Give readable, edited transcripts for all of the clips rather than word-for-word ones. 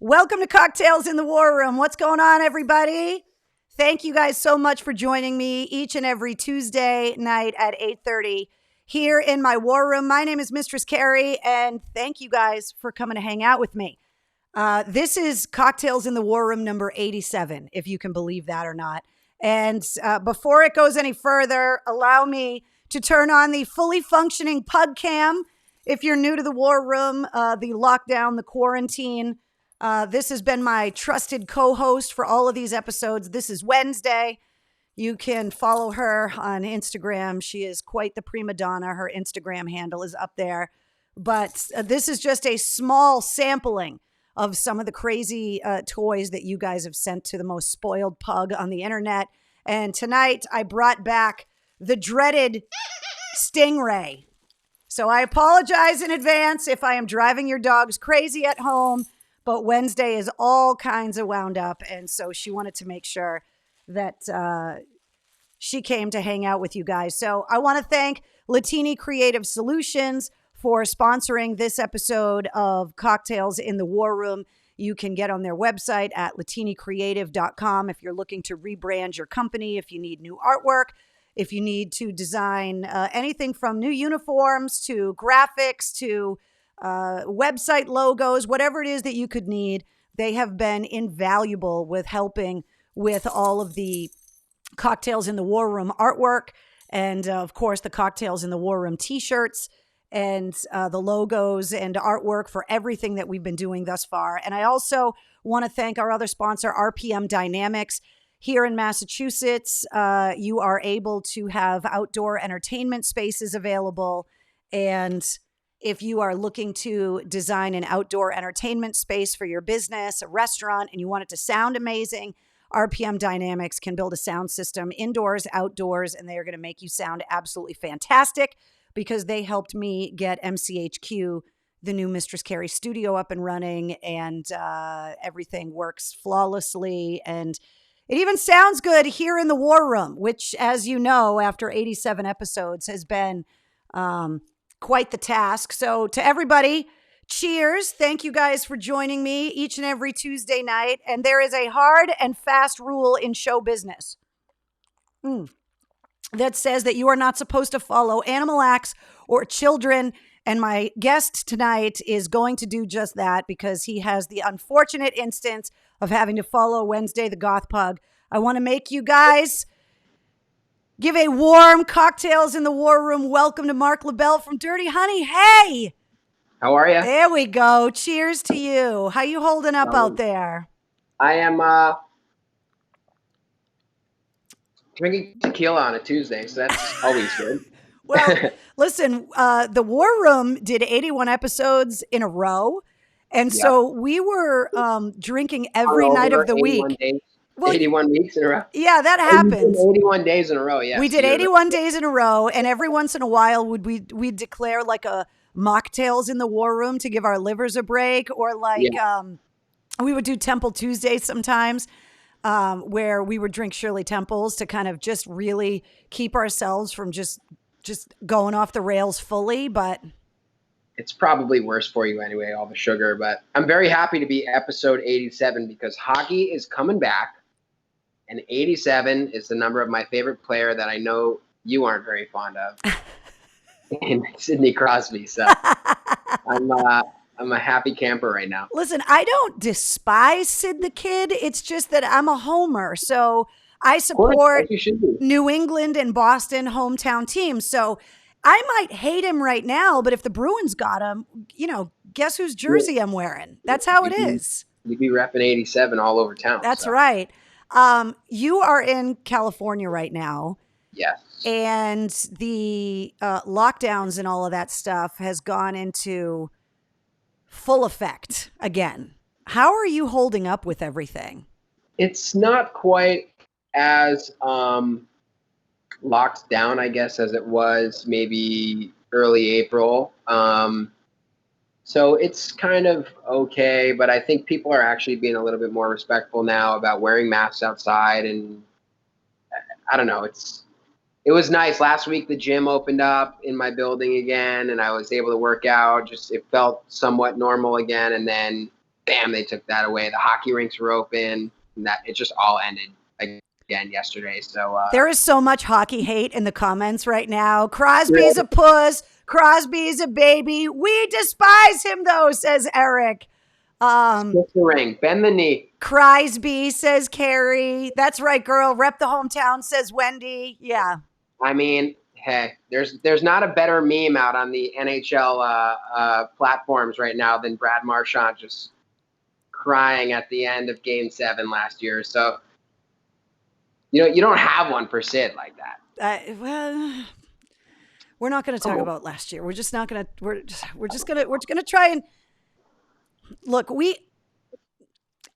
Welcome to Cocktails in the War Room. What's going on, everybody? Thank you guys so much for joining me each and every Tuesday night at 8:30 here in my war room. My name is Mistress Carrie, and thank you guys for coming to hang out with me. This is Cocktails in the War Room number 87, if you can believe that or not. And before it goes any further, allow me to turn on the fully functioning Pug Cam. If you're new to the war room, the lockdown, the quarantine, this has been my trusted co-host for all of these episodes. This is Wednesday. You can follow her on Instagram. She is quite the prima donna. Her Instagram handle is up there. But this is just a small sampling of some of the crazy toys that you guys have sent to the most spoiled pug on the internet. And tonight I brought back the dreaded Stingray. So I apologize in advance if I am driving your dogs crazy at home. But Wednesday is all kinds of wound up. And so she wanted to make sure that she came to hang out with you guys. So I want to thank Latini Creative Solutions for sponsoring this episode of Cocktails in the War Room. You can get on their website at latinicreative.com if you're looking to rebrand your company, if you need new artwork, if you need to design anything from new uniforms to graphics to website logos, whatever it is that you could need. They have been invaluable with helping with all of the Cocktails in the War Room artwork and, of course, the Cocktails in the War Room t-shirts and the logos and artwork for everything that we've been doing thus far. And I also want to thank our other sponsor, RPM Dynamics. Here in Massachusetts, you are able to have outdoor entertainment spaces available. And if you are looking to design an outdoor entertainment space for your business, a restaurant, and you want it to sound amazing, RPM Dynamics can build a sound system indoors, outdoors, and they are going to make you sound absolutely fantastic because they helped me get MCHQ, the new Mistress Carrie studio, up and running, and everything works flawlessly. And it even sounds good here in the war room, which, as you know, after 87 episodes has been quite the task. So to everybody, cheers. Thank you guys for joining me each and every Tuesday night. And there is a hard and fast rule in show business that says that you are not supposed to follow animal acts or children. And my guest tonight is going to do just that because he has the unfortunate instance of having to follow Wednesday the Goth Pug. I want to make you guys give a warm Cocktails in the War Room welcome to Marc LaBelle from Dirty Honey. Hey! How are you? There we go. Cheers to you. How you holding up out there? I am drinking tequila on a Tuesday, so that's always good. Well, listen, the War Room did 81 episodes in a row. And so we were drinking every night of the week. Days. Well, 81 weeks in a row. Yeah, that happens. 81 days in a row, yes. We did 81 days in a row, and every once in a while we'd declare like a mocktails in the war room to give our livers a break, or like we would do Temple Tuesdays sometimes where we would drink Shirley Temples to kind of just really keep ourselves from just going off the rails fully, but it's probably worse for you anyway, all the sugar. But I'm very happy to be episode 87 because hockey is coming back. And 87 is the number of my favorite player that I know you aren't very fond of, and Sidney Crosby. So I'm a happy camper right now. Listen, I don't despise Sid the Kid. It's just that I'm a homer. So I support New England and Boston hometown teams. So I might hate him right now, but if the Bruins got him, guess whose jersey I'm wearing? That's how it is. You'd be repping 87 all over town. That's right. You are in California right now. Yes. And the lockdowns and all of that stuff has gone into full effect again. How are you holding up with everything? It's not quite as locked down, I guess, as it was maybe early April. So it's kind of okay, but I think people are actually being a little bit more respectful now about wearing masks outside. And I don't know, it was nice. Last week, the gym opened up in my building again, and I was able to work out. It felt somewhat normal again. And then bam, they took that away. The hockey rinks were open, and that it just all ended again yesterday. So there is so much hockey hate in the comments right now. Crosby's a puss. Crosby's a baby. We despise him, though, says Eric. Split the ring, bend the knee. Crosby, says Carrie. That's right, girl. Rep the hometown, says Wendy. Yeah. I mean, hey, there's not a better meme out on the NHL platforms right now than Brad Marchand just crying at the end of Game 7 last year. So, you don't have one for Sid like that. Well, we're not going to talk about last year. We're just not going to. We're just going to try and look.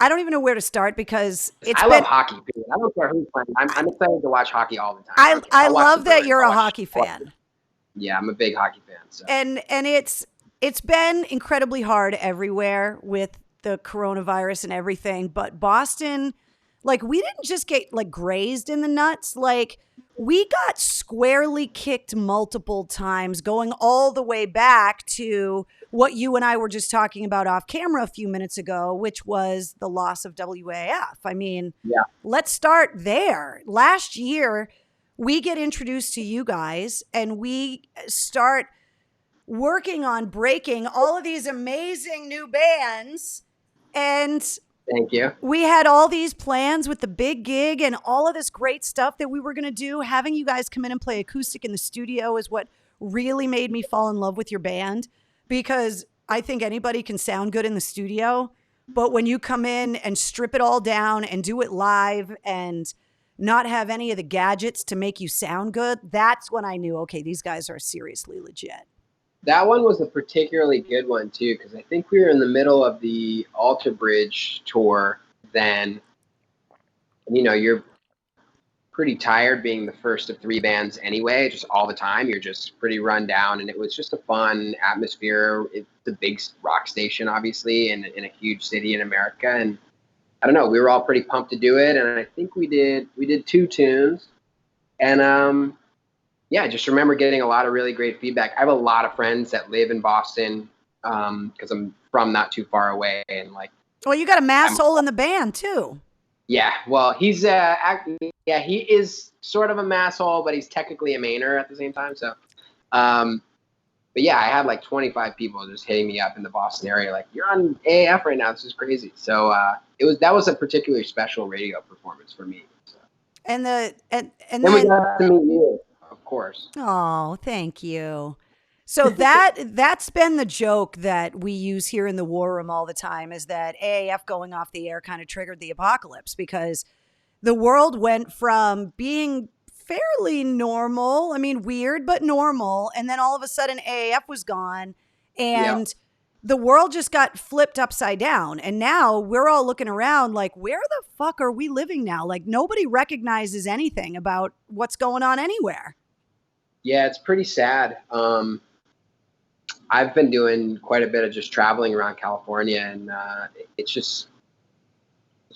I don't even know where to start because I love hockey. I don't care who's playing. I'm excited to watch hockey all the time. I love that you're a hockey fan. Yeah, I'm a big hockey fan. So. And it's been incredibly hard everywhere with the coronavirus and everything. But Boston, like, we didn't just get like grazed in the nuts. Like, we got squarely kicked multiple times, going all the way back to what you and I were just talking about off camera a few minutes ago, which was the loss of WAF. I mean, Let's start there. Last year, we get introduced to you guys and we start working on breaking all of these amazing new bands. And thank you. We had all these plans with the big gig and all of this great stuff that we were going to do. Having you guys come in and play acoustic in the studio is what really made me fall in love with your band, because I think anybody can sound good in the studio. But when you come in and strip it all down and do it live and not have any of the gadgets to make you sound good, that's when I knew, okay, these guys are seriously legit. That one was a particularly good one, too, because I think we were in the middle of the Alter Bridge tour then. And, you're pretty tired being the first of 3 bands anyway, just all the time. You're just pretty run down, and it was just a fun atmosphere. It's a big rock station, obviously, in a huge city in America. And I don't know, we were all pretty pumped to do it, and I think we did 2 tunes. And I just remember getting a lot of really great feedback. I have a lot of friends that live in Boston because I'm from not too far away. And well, you got a masshole in the band too. Yeah, well, he's he is sort of a masshole, but he's technically a Mainer at the same time. So, but yeah, I had like 25 people just hitting me up in the Boston area, like, you're on AAF right now. This is crazy. So that was a particularly special radio performance for me. So. And then we got to meet you. Of course. Oh, thank you. So that's been the joke that we use here in the War Room all the time, is that AAF going off the air kind of triggered the apocalypse, because the world went from being fairly normal, I mean, weird, but normal, and then all of a sudden AAF was gone, and the world just got flipped upside down. And now we're all looking around like, where the fuck are we living now? Like, nobody recognizes anything about what's going on anywhere. Yeah, it's pretty sad. I've been doing quite a bit of just traveling around California, and it's just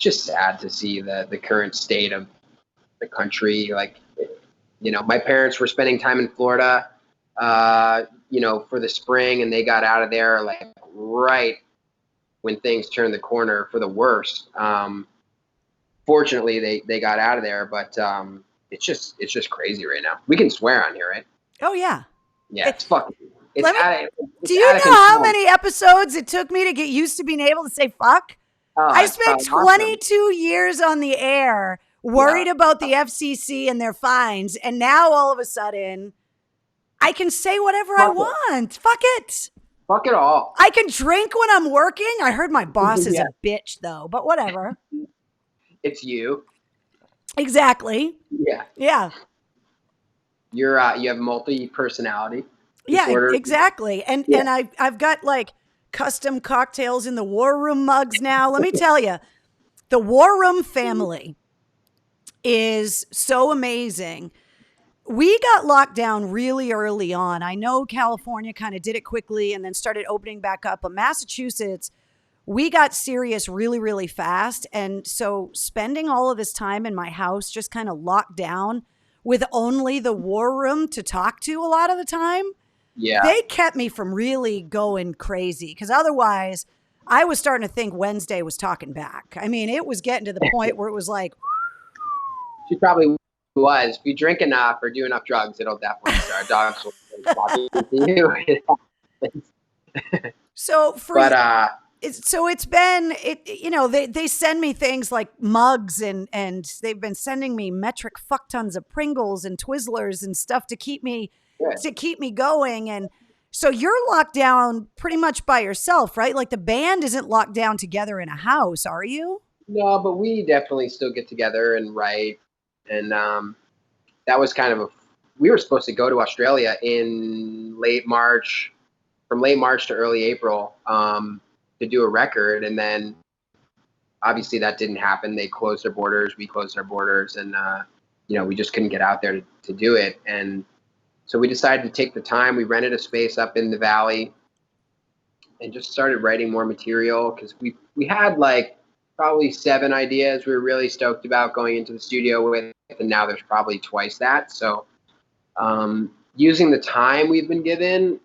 sad to see the current state of the country. Like, my parents were spending time in Florida, for the spring, and they got out of there like right when things turned the corner for the worst. Fortunately, they got out of there, but it's just crazy right now. We can swear on here, right? Oh yeah. Yeah, it's fucking. Do you know how many episodes it took me to get used to being able to say fuck? I spent 22 years on the air worried about the FCC and their fines, and now all of a sudden I can say whatever I want. Fuck it. Fuck it all. I can drink when I'm working. I heard my boss is a bitch though, but whatever. It's you. Exactly. Yeah. Yeah. You have multi-personality. Yeah, exactly. And I've got like custom cocktails in the War Room mugs now. Let me tell you, the War Room family is so amazing. We got locked down really early on. I know California kind of did it quickly and then started opening back up, but Massachusetts, we got serious really, really fast. And so spending all of this time in my house just kind of locked down with only the War Room to talk to a lot of the time, they kept me from really going crazy, because otherwise I was starting to think Wednesday was talking back. I mean, it was getting to the point where it was like, She probably was. If you drink enough or do enough drugs, it'll definitely start. Dogs will start talking to you. so for But so it's been you know, they send me things like mugs and they've been sending me metric fuck tons of Pringles and Twizzlers and stuff to keep me going. And so you're locked down pretty much by yourself, right? Like the band isn't locked down together in a house, are you? no, but we definitely still get together and write. And that was kind of we were supposed to go to Australia in late March, from late March to early April, to do a record. And then obviously that didn't happen. They closed their borders. We closed our borders. And, we just couldn't get out there to do it. And so we decided to take the time. We rented a space up in the valley and just started writing more material because we had like probably 7 ideas we were really stoked about going into the studio with, and now there's probably twice that. So using the time we've been given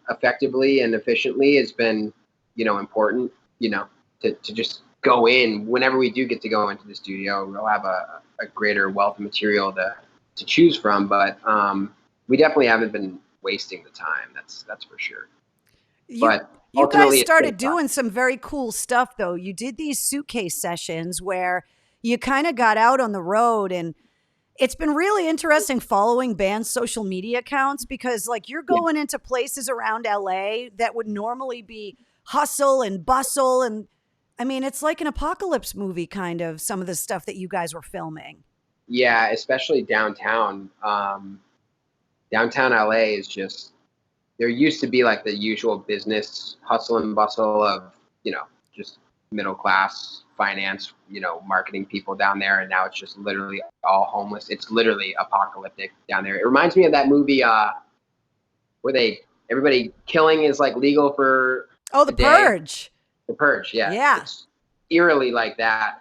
effectively and efficiently has been, important, to just go in. Whenever we do get to go into the studio, we'll have a greater wealth of material to choose from. But we definitely haven't been wasting the time. That's for sure. You guys started doing some very cool stuff, though. You did these suitcase sessions where you kind of got out on the road, and it's been really interesting following bands' social media accounts because, like, you're going into places around LA that would normally be hustle and bustle. And I mean, it's like an apocalypse movie, kind of, some of the stuff that you guys were filming. Yeah, especially downtown. Downtown LA is just, there used to be like the usual business hustle and bustle of, just middle class finance, marketing people down there. And now it's just literally all homeless. It's literally apocalyptic down there. It reminds me of that movie where everybody killing is like legal for The Purge. The Purge, yeah. Yeah. It's eerily like that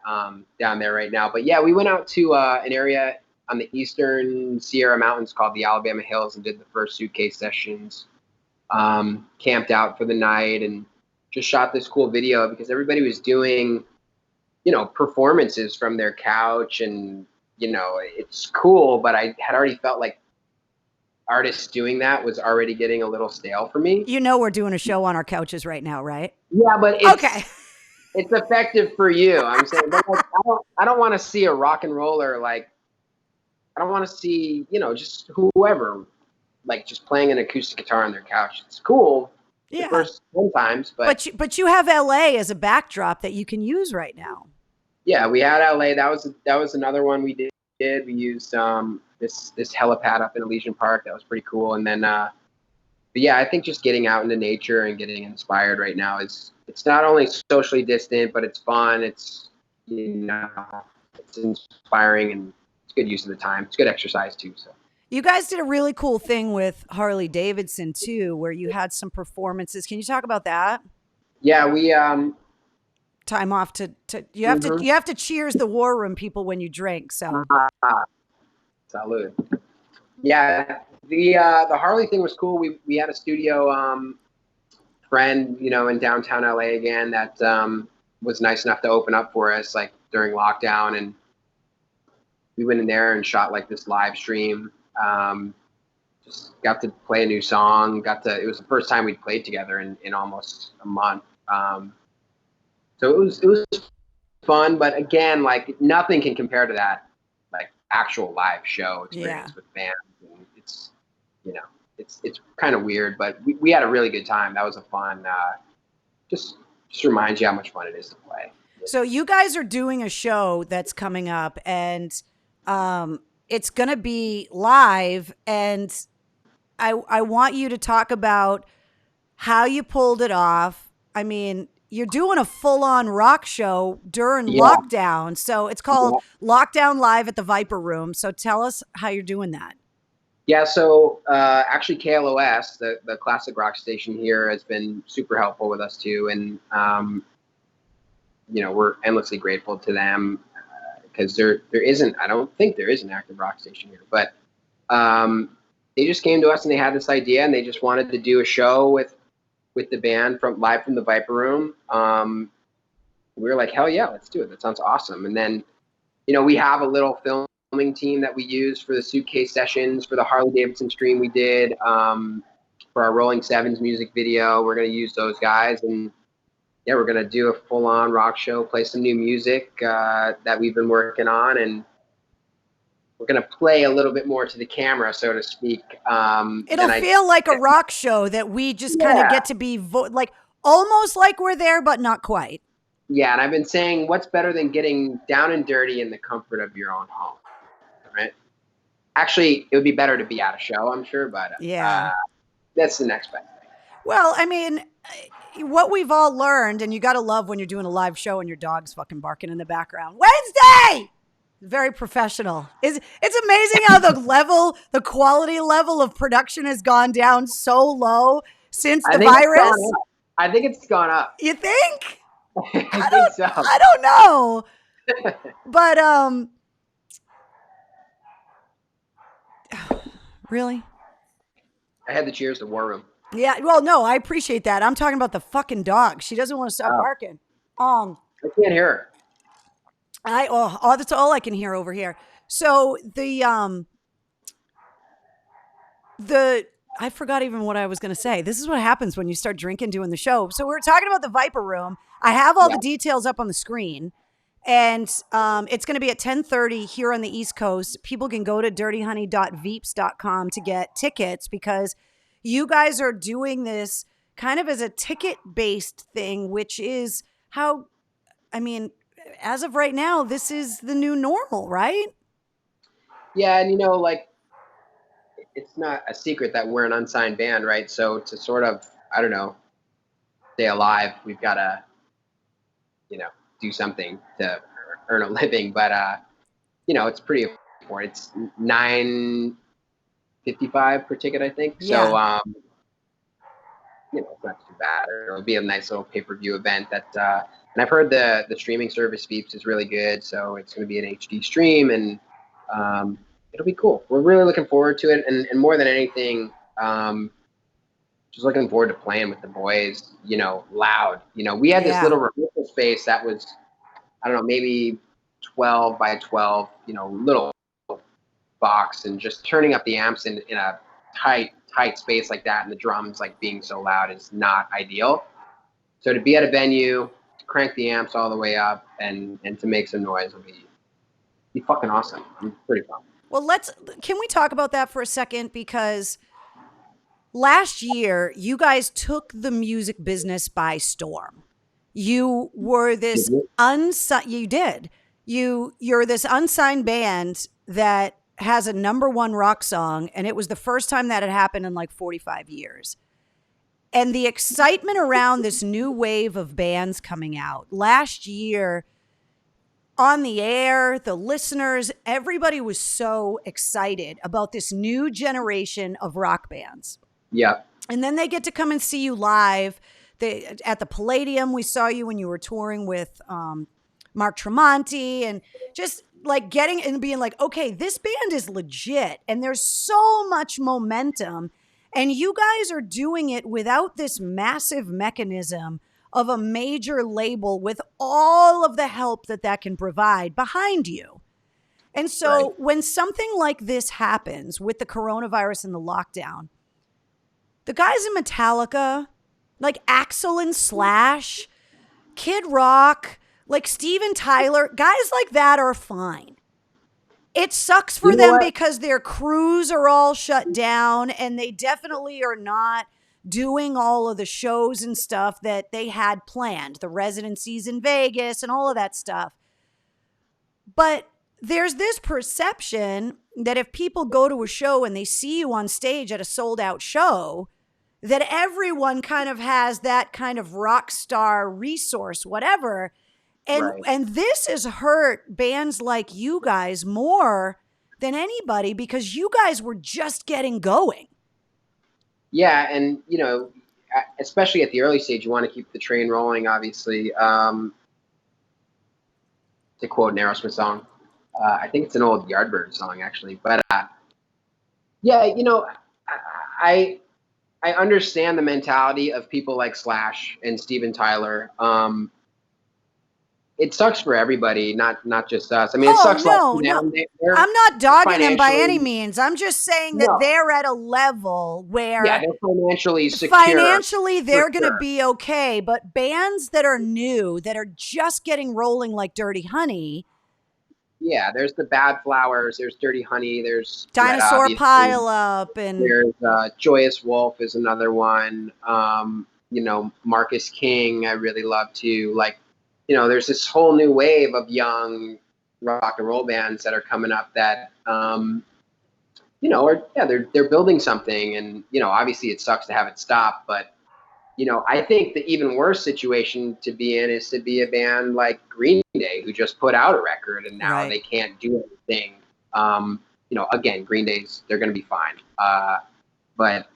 down there right now. But yeah, we went out to an area on the eastern Sierra Mountains called the Alabama Hills and did the first suitcase sessions. Camped out for the night and just shot this cool video because everybody was doing, performances from their couch, and, it's cool, but I had already felt like artists doing that was already getting a little stale for me. We're doing a show on our couches right now, right? Yeah, but okay. It's effective for you. I'm saying, but like, I don't want to see a rock and roller, like, I don't want to see, just whoever, like, just playing an acoustic guitar on their couch. It's cool. Yeah. The first 10 times, but you have LA as a backdrop that you can use right now. Yeah, we had LA. That was another one we did. We used this helipad up in Elysian Park. That was pretty cool. And then, but yeah, I think just getting out into nature and getting inspired right now it's not only socially distant, but it's fun. It's it's inspiring and it's good use of the time. It's good exercise too. So. You guys did a really cool thing with Harley Davidson too, where you had some performances. Can you talk about that? Yeah, we time off to you have to cheers the War Room people when you drink. So salud. Yeah, the Harley thing was cool. We had a studio friend, in downtown LA again that was nice enough to open up for us like during lockdown, and we went in there and shot like this live stream. Just got to play a new song. It was the first time we'd played together in almost a month. So it was fun, but again, like nothing can compare to that, like actual live show experience with fans. And it's kind of weird, but we had a really good time. That was a fun, just reminds you how much fun it is to play. So you guys are doing a show that's coming up, and it's going to be live, and I want you to talk about how you pulled it off. I mean, you're doing a full-on rock show during lockdown. So it's called Lockdown Live at the Viper Room. So tell us how you're doing that. Yeah, so actually KLOS, the classic rock station here, has been super helpful with us too. And, we're endlessly grateful to them because I don't think there is an active rock station here. But they just came to us and they had this idea and they just wanted to do a show with with the band from live from the Viper Room. We were like, hell yeah, let's do it. That sounds awesome. And then, we have a little filming team that we use for the Suitcase sessions, for the Harley Davidson stream we did, for our Rolling Sevens music video. We're going to use those guys, and yeah, we're going to do a full-on rock show, play some new music that we've been working on, and we're going to play a little bit more to the camera, so to speak. It'll feel like a rock show that we just kind of get to be like almost like we're there, but not quite. Yeah, and I've been saying, what's better than getting down and dirty in the comfort of your own home, right? Actually, it would be better to be at a show, I'm sure, but that's the next best thing. Well, I mean, what we've all learned, and you got to love when you're doing a live show and your dog's fucking barking in the background. Wednesday! Very professional. It's amazing how the quality level of production has gone down so low since the virus. I think it's gone up. You think? I think so. I don't know. But really? I had the cheers to War Room. Yeah, well, no, I appreciate that. I'm talking about the fucking dog. She doesn't want to stop barking. I can't hear her. That's all I can hear over here. So I forgot even what I was going to say. This is what happens when you start drinking doing the show. So we were talking about the Viper Room. I have all the details up on the screen, and it's going to be at 10:30 here on the East Coast. People can go to dirtyhoney.veeps.com to get tickets, because you guys are doing this kind of as a ticket-based thing, which is how, I mean, as of right now, this is the new normal, right? Yeah, and like, it's not a secret that we're an unsigned band, right? So to sort of, I don't know, stay alive, we've got to, do something to earn a living. But, it's pretty important. It's $9.55 per ticket, I think. Yeah. So, it's not too bad. It'll be a nice little pay-per-view event that, and I've heard the streaming service Veeps is really good. So it's going to be an HD stream, and it'll be cool. We're really looking forward to it. And more than anything, just looking forward to playing with the boys, loud. We had this little rehearsal space that was, I don't know, maybe 12 by 12, little box, and just turning up the amps in a tight space like that, and the drums like being so loud is not ideal. So to be at a venue, to crank the amps all the way up and to make some noise will be fucking awesome. I'm pretty pumped. Well, can we talk about that for a second? Because last year, you guys took the music business by storm. You were this you did. You're this unsigned band that has a #1 rock song, and it was the first time that had happened in like 45 years. And the excitement around this new wave of bands coming out last year, on the air, the listeners, everybody was so excited about this new generation of rock bands. Yeah. And then they get to come and see you live. At the Palladium, we saw you when you were touring with Mark Tremonti, and just like getting and being like, okay, this band is legit, and there's so much momentum, and you guys are doing it without this massive mechanism of a major label with all of the help that can provide behind you. And so when something like this happens with the coronavirus and the lockdown, the guys in Metallica, like Axl and Slash, Kid Rock, like Steven Tyler, guys like that are fine. It sucks for them because their crews are all shut down, and they definitely are not doing all of the shows and stuff that they had planned, the residencies in Vegas and all of that stuff. But there's this perception that if people go to a show and they see you on stage at a sold out show, that everyone kind of has that kind of rock star resource, whatever. And this has hurt bands like you guys more than anybody, because you guys were just getting going. Yeah, and especially at the early stage, you want to keep the train rolling, obviously. To quote an Aerosmith song, I think it's an old Yardbird song, actually. But yeah, I understand the mentality of people like Slash and Steven Tyler. It sucks for everybody, not just us. I mean, it Oh, sucks like no, for no. them. They're I'm not dogging them by any financially, means. I'm just saying that no, they're at a level yeah, where they're financially secure financially for they're going to sure. be okay. But bands that are new, that are just getting rolling like Dirty Honey, Yeah, there's the Bad Flowers, there's Dirty Honey, there's Bret, Dinosaur obviously. Pile Up, and There's Joyous Wolf is another one. Marcus King, I really love too. Like, there's this whole new wave of young rock and roll bands that are coming up that, they're building something, and obviously it sucks to have it stop, but I think the even worse situation to be in is to be a band like Green Day, who just put out a record and now right. they can't do anything. Again, Green Day's, they're going to be fine. But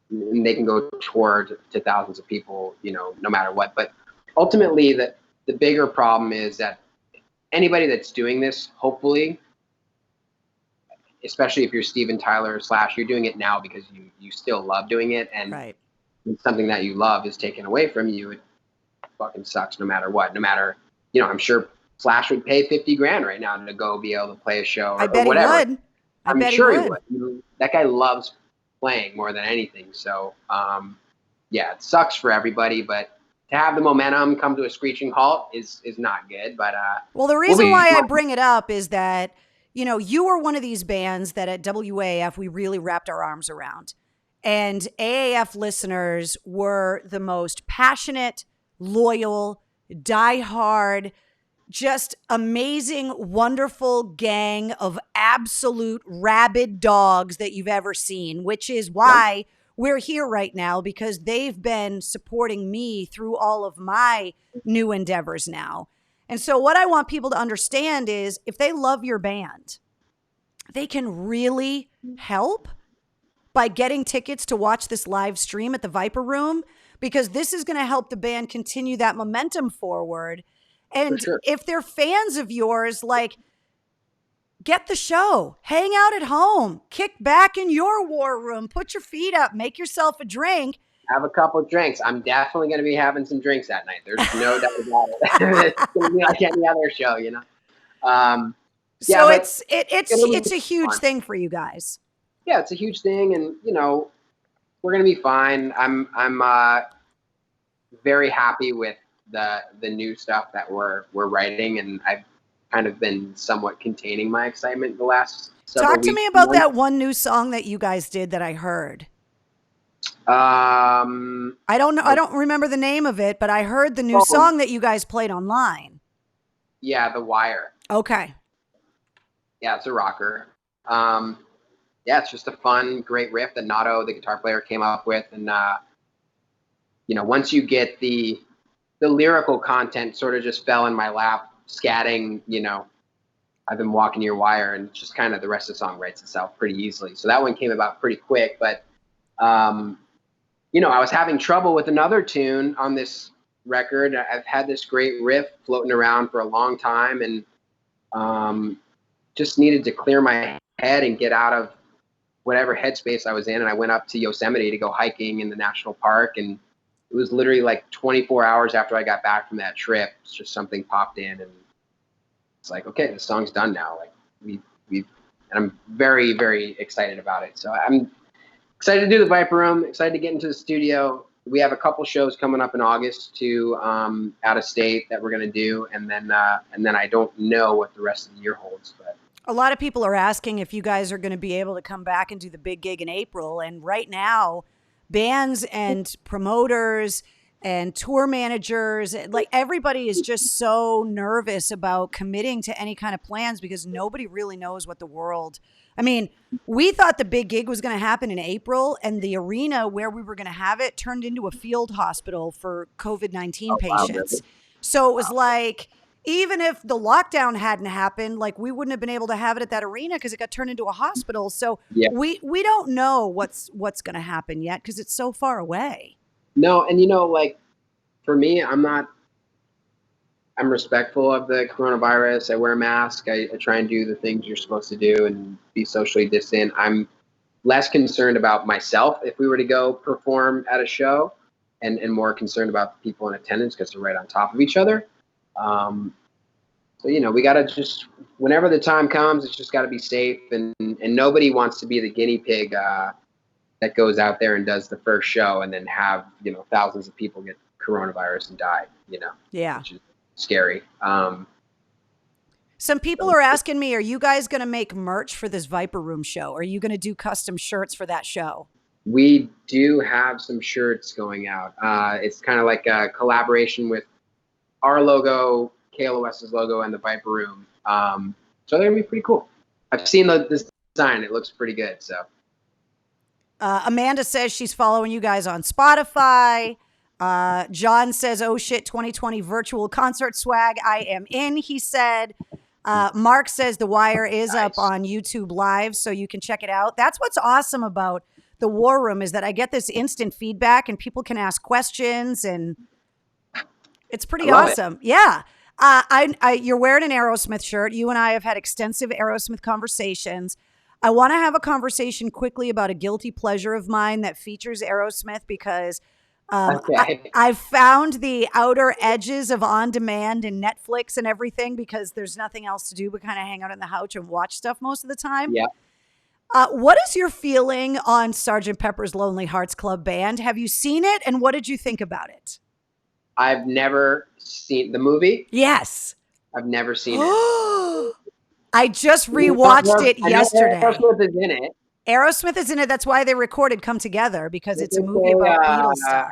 they can go tour to thousands of people, no matter what. But ultimately, the bigger problem is that anybody that's doing this, hopefully, especially if you're Steven Tyler Slash, you're doing it now because you still love doing it. And Right. when something that you love is taken away from you, it fucking sucks no matter what. No matter, I'm sure Slash would pay 50 grand right now to go be able to play a show I or bet he whatever. would. I'm sure he would. That guy loves playing more than anything. So, it sucks for everybody, but to have the momentum come to a screeching halt is not good. But well, the reason why I bring it up is that, you were one of these bands that at WAF we really wrapped our arms around. And AAF listeners were the most passionate, loyal, diehard, just amazing, wonderful gang of absolute rabid dogs that you've ever seen, which is why we're here right now, because they've been supporting me through all of my new endeavors now. And so what I want people to understand is if they love your band, they can really help by getting tickets to watch this live stream at the Viper Room, because this is going to help the band continue that momentum forward. And sure. if they're fans of yours, like, get the show, hang out at home, kick back in your war room, put your feet up, make yourself a drink. Have a couple of drinks. I'm definitely going to be having some drinks that night. There's no doubt about it. It's going to be like any other show, So it's a huge thing for you guys. Yeah, it's a huge thing, and we're gonna be fine. I'm very happy with the new stuff that we're writing, and I've kind of been somewhat containing my excitement the last several weeks. Talk to me about that one new song that you guys did that I heard. I don't know. I don't remember the name of it, but I heard the new song that you guys played online. Yeah, The Wire. Okay. Yeah, it's a rocker. It's just a fun, great riff that Nato, the guitar player, came up with. And, once you get the lyrical content sort of just fell in my lap, scatting, I've been walking your wire, and just kind of the rest of the song writes itself pretty easily. So that one came about pretty quick. But, I was having trouble with another tune on this record. I've had this great riff floating around for a long time, and just needed to clear my head and get out of whatever headspace I was in. And I went up to Yosemite to go hiking in the national park. And it was literally like 24 hours after I got back from that trip. It's just something popped in, and it's like, okay, the song's done now. Like and I'm very, very excited about it. So I'm excited to do the Viper Room, excited to get into the studio. We have a couple shows coming up in August to out of state that we're going to do. And then I don't know what the rest of the year holds, but a lot of people are asking if you guys are going to be able to come back and do the big gig in April. And right now, bands and promoters and tour managers, like everybody is just so nervous about committing to any kind of plans because nobody really knows what the world. I mean, we thought the big gig was going to happen in April, and the arena where we were going to have it turned into a field hospital for COVID-19 patients. Wow. So it was like, even if the lockdown hadn't happened, like we wouldn't have been able to have it at that arena because it got turned into a hospital. So we don't know what's going to happen yet because it's so far away. No, and like for me, I'm respectful of the coronavirus. I wear a mask. I try and do the things you're supposed to do and be socially distant. I'm less concerned about myself if we were to go perform at a show, and more concerned about the people in attendance because they're right on top of each other. So, you know, we got to just, whenever the time comes, it's just got to be safe. And nobody wants to be the guinea pig that goes out there and does the first show and then have, you know, thousands of people get coronavirus and die, you know. Yeah. Which is scary. Some people are asking me, are you guys going to make merch for this Viper Room show? Are you going to do custom shirts for that show? We do have some shirts going out. It's kind of like a collaboration with our logo, KLOS's logo, and the Viper Room. So they're going to be pretty cool. I've seen this design. It looks pretty good. So Amanda says she's following you guys on Spotify. John says, oh shit, 2020 virtual concert swag. I am in, he said. Mark says The Wire is up on YouTube Live, so you can check it out. That's what's awesome about the War Room, is that I get this instant feedback and people can ask questions, and it's pretty awesome. Yeah. You're wearing an Aerosmith shirt. You and I have had extensive Aerosmith conversations. I want to have a conversation quickly about a guilty pleasure of mine that features Aerosmith, because I've found the outer edges of on demand and Netflix and everything, because there's nothing else to do but kind of hang out on the couch and watch stuff most of the time. Yeah. What is your feeling on Sgt. Pepper's Lonely Hearts Club Band? Have you seen it, and what did you think about it? I've never seen the movie. Yes. I've never seen it. I just rewatched it yesterday. Aerosmith is in it. Aerosmith is in it. That's why they recorded Come Together, because it's a movie about Beatles stuff.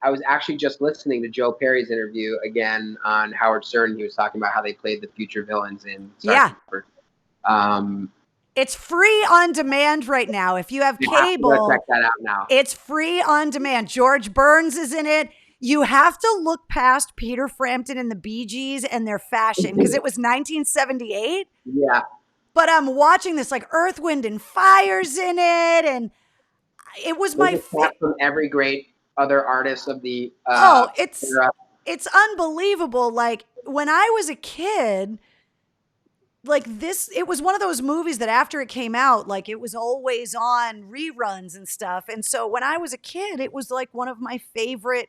I was actually just listening to Joe Perry's interview again on Howard Stern. He was talking about how they played the future villains in Sgt. Pepper. It's free on demand right now. If you have cable, check that out now. It's free on demand. George Burns is in it. You have to look past Peter Frampton and the Bee Gees and their fashion, because it was 1978. Yeah. But I'm watching this, like Earth, Wind, and Fire's in it, and it was my favorite. From every great other artist of the it's unbelievable. Like when I was a kid, like this, it was one of those movies that after it came out, like it was always on reruns and stuff. And so when I was a kid, it was like one of my favorite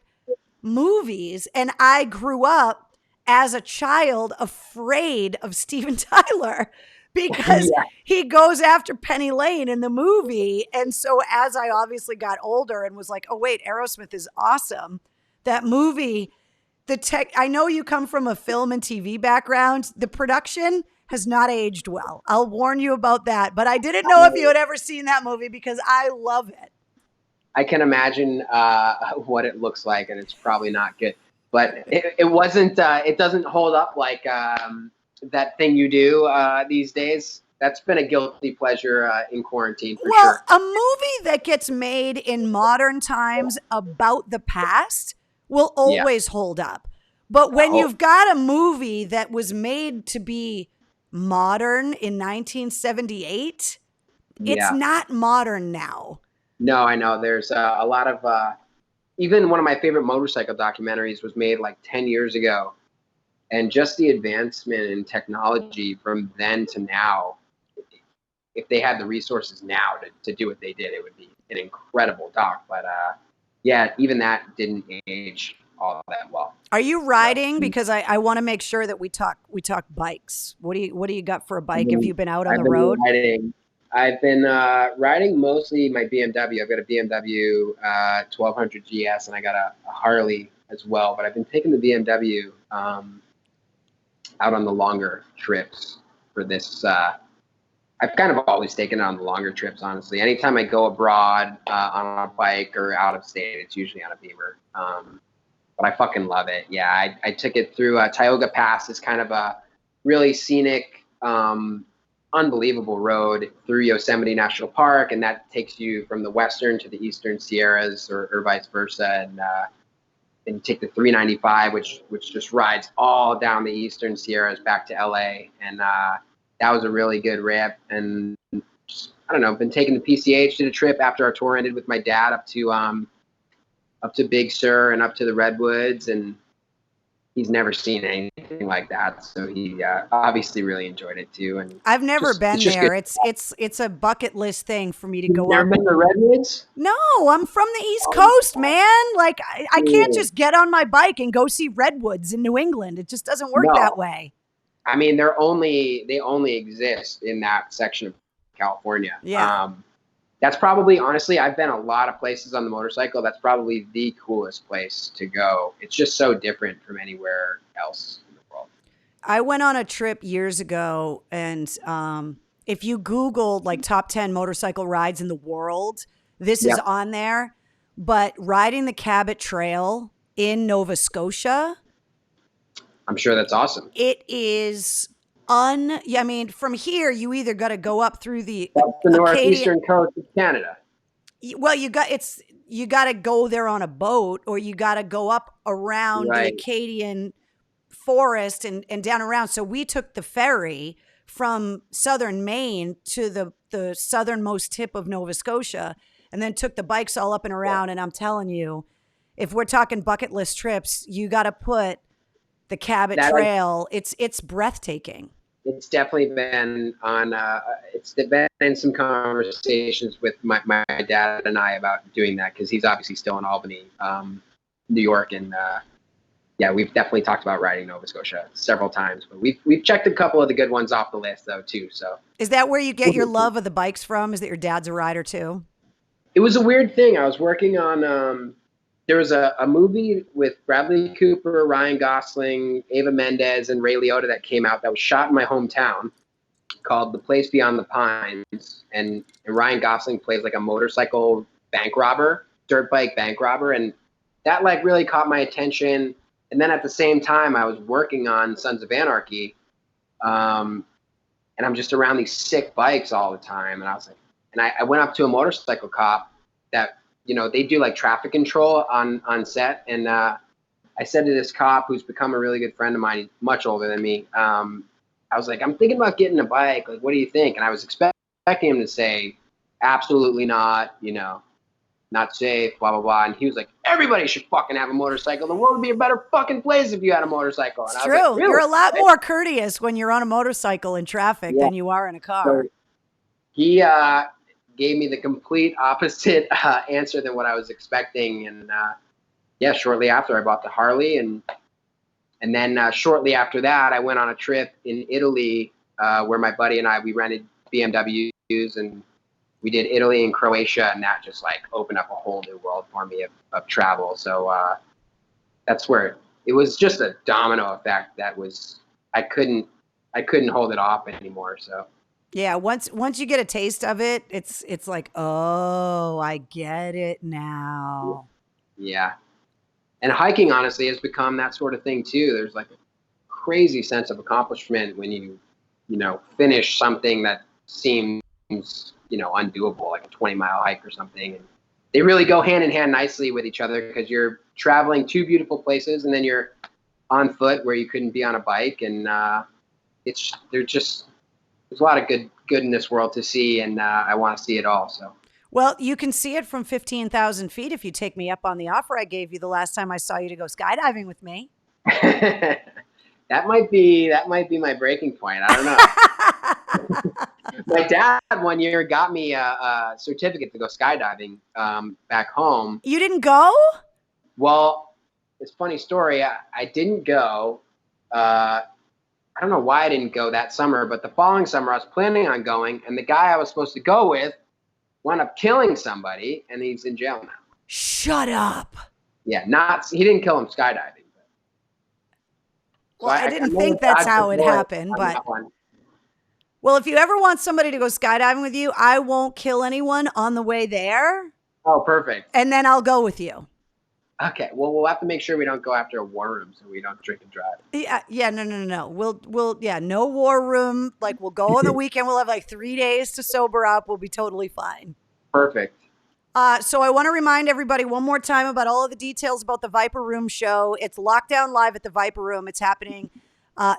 movies. And I grew up as a child afraid of Steven Tyler, because he goes after Penny Lane in the movie. And so as I obviously got older and was like, oh wait, Aerosmith is awesome. That movie, I know you come from a film and TV background. The production has not aged well. I'll warn you about that. But I didn't know if you had ever seen that movie, because I love it. I can imagine what it looks like, and it's probably not good. But it wasn't. It doesn't hold up like that thing you do these days. That's been a guilty pleasure in quarantine for sure. Well, a movie that gets made in modern times about the past will always hold up. But when you've got a movie that was made to be modern in 1978, it's not modern now. No, I know. There's a lot of, even one of my favorite motorcycle documentaries was made like 10 years ago. And just the advancement in technology from then to now, if they had the resources now to do what they did, it would be an incredible doc. But even that didn't age all that well. Are you riding? Because I want to make sure that we talk1200 What do you got for a bike? Have you been out on the road? I've been riding mostly my BMW. I've got a BMW 1200 GS, and I got a Harley as well. But I've been taking the BMW out on the longer trips for this. I've kind of always taken it on the longer trips, honestly. Anytime I go abroad on a bike or out of state, it's usually on a Beamer. But I fucking love it. Yeah, I took it through Tioga Pass. It's kind of a really scenic, unbelievable road through Yosemite National Park, and that takes you from the western to the eastern Sierras, or vice versa. And then you take the 395, which just rides all down the eastern Sierras back to LA, and that was a really good rip. And just, I don't know, been taking the PCH, did a trip after our tour ended with my dad up to Big Sur and up to the Redwoods, and he's never seen anything like that. So he obviously really enjoyed it too. And I've never been there. Good. It's a bucket list thing for me to You've go never up. been to Redwoods? No, I'm from the East Coast, man. Like I can't just get on my bike and go see redwoods in New England. It just doesn't work that way. I mean, they only exist in that section of California. Yeah. That's probably, honestly, I've been a lot of places on the motorcycle. That's probably the coolest place to go. It's just so different from anywhere else in the world. I went on a trip years ago, and if you Googled like top 10 motorcycle rides in the world, this is on there. But riding the Cabot Trail in Nova Scotia, I'm sure that's awesome. it is I mean, from here, you either got to go up through the northeastern coast of Canada. Well, you got to go there on a boat, or you got to go up around the Acadian forest and down around. So we took the ferry from southern Maine to the southernmost tip of Nova Scotia, and then took the bikes all up and around. And I'm telling you, if we're talking bucket list trips, you got to put the Cabot Trail. It's breathtaking. It's definitely been on. It's been in some conversations with my dad and I about doing that, because he's obviously still in Albany, New York, and we've definitely talked about riding Nova Scotia several times. But we've checked a couple of the good ones off the list though too. So is that where you get your love of the bikes from? Is that your dad's a rider too? It was a weird thing. I was working on. There was a movie with Bradley Cooper, Ryan Gosling, Eva Mendes, and Ray Liotta that came out that was shot in my hometown, called The Place Beyond the Pines. And Ryan Gosling plays like a motorcycle bank robber, dirt bike bank robber. And that like really caught my attention. And then at the same time, I was working on Sons of Anarchy. And I'm just around these sick bikes all the time. And I was like, and I went up to a motorcycle cop that, they do like traffic control on set. And I said to this cop, who's become a really good friend of mine, he's much older than me. I was like, I'm thinking about getting a bike. Like, what do you think? And I was expecting him to say, absolutely not, not safe, blah, blah, blah. And he was like, everybody should fucking have a motorcycle. The world would be a better fucking place if you had a motorcycle. And it's true. Like, really? You're a lot more courteous when you're on a motorcycle in traffic than you are in a car. So he gave me the complete opposite answer than what I was expecting. And shortly after I bought the Harley, and then shortly after that, I went on a trip in Italy where my buddy and we rented BMWs, and we did Italy and Croatia, and that just like opened up a whole new world for me of travel. So that's where it was just a domino effect that was, I couldn't hold it off anymore. So. Yeah, once you get a taste of it, it's like, oh, I get it now. Yeah. And hiking, honestly, has become that sort of thing too. There's like a crazy sense of accomplishment when you finish something that seems, undoable, like a 20-mile hike or something. And they really go hand in hand nicely with each other, because you're traveling two beautiful places, and then you're on foot where you couldn't be on a bike. And there's a lot of good in this world to see, and I want to see it all. So, well, you can see it from 15,000 feet if you take me up on the offer I gave you the last time I saw you to go skydiving with me. That might be my breaking point. I don't know. My dad one year got me a certificate to go skydiving back home. You didn't go? Well, it's a funny story. I didn't go. I don't know why I didn't go that summer, but the following summer I was planning on going, and the guy I was supposed to go with wound up killing somebody, and he's in jail now. Shut up. Yeah, he didn't kill him skydiving. Well, I didn't think that's how it happened, but well, if you ever want somebody to go skydiving with you, I won't kill anyone on the way there. Oh, perfect. And then I'll go with you. Okay, well, we'll have to make sure we don't go after a war room so we don't drink and drive. Yeah, no. We'll no war room. Like, we'll go on the weekend. We'll have like 3 days to sober up. We'll be totally fine. Perfect. So I want to remind everybody one more time about all of the details about the Viper Room show. It's Lockdown Live at the Viper Room. It's happening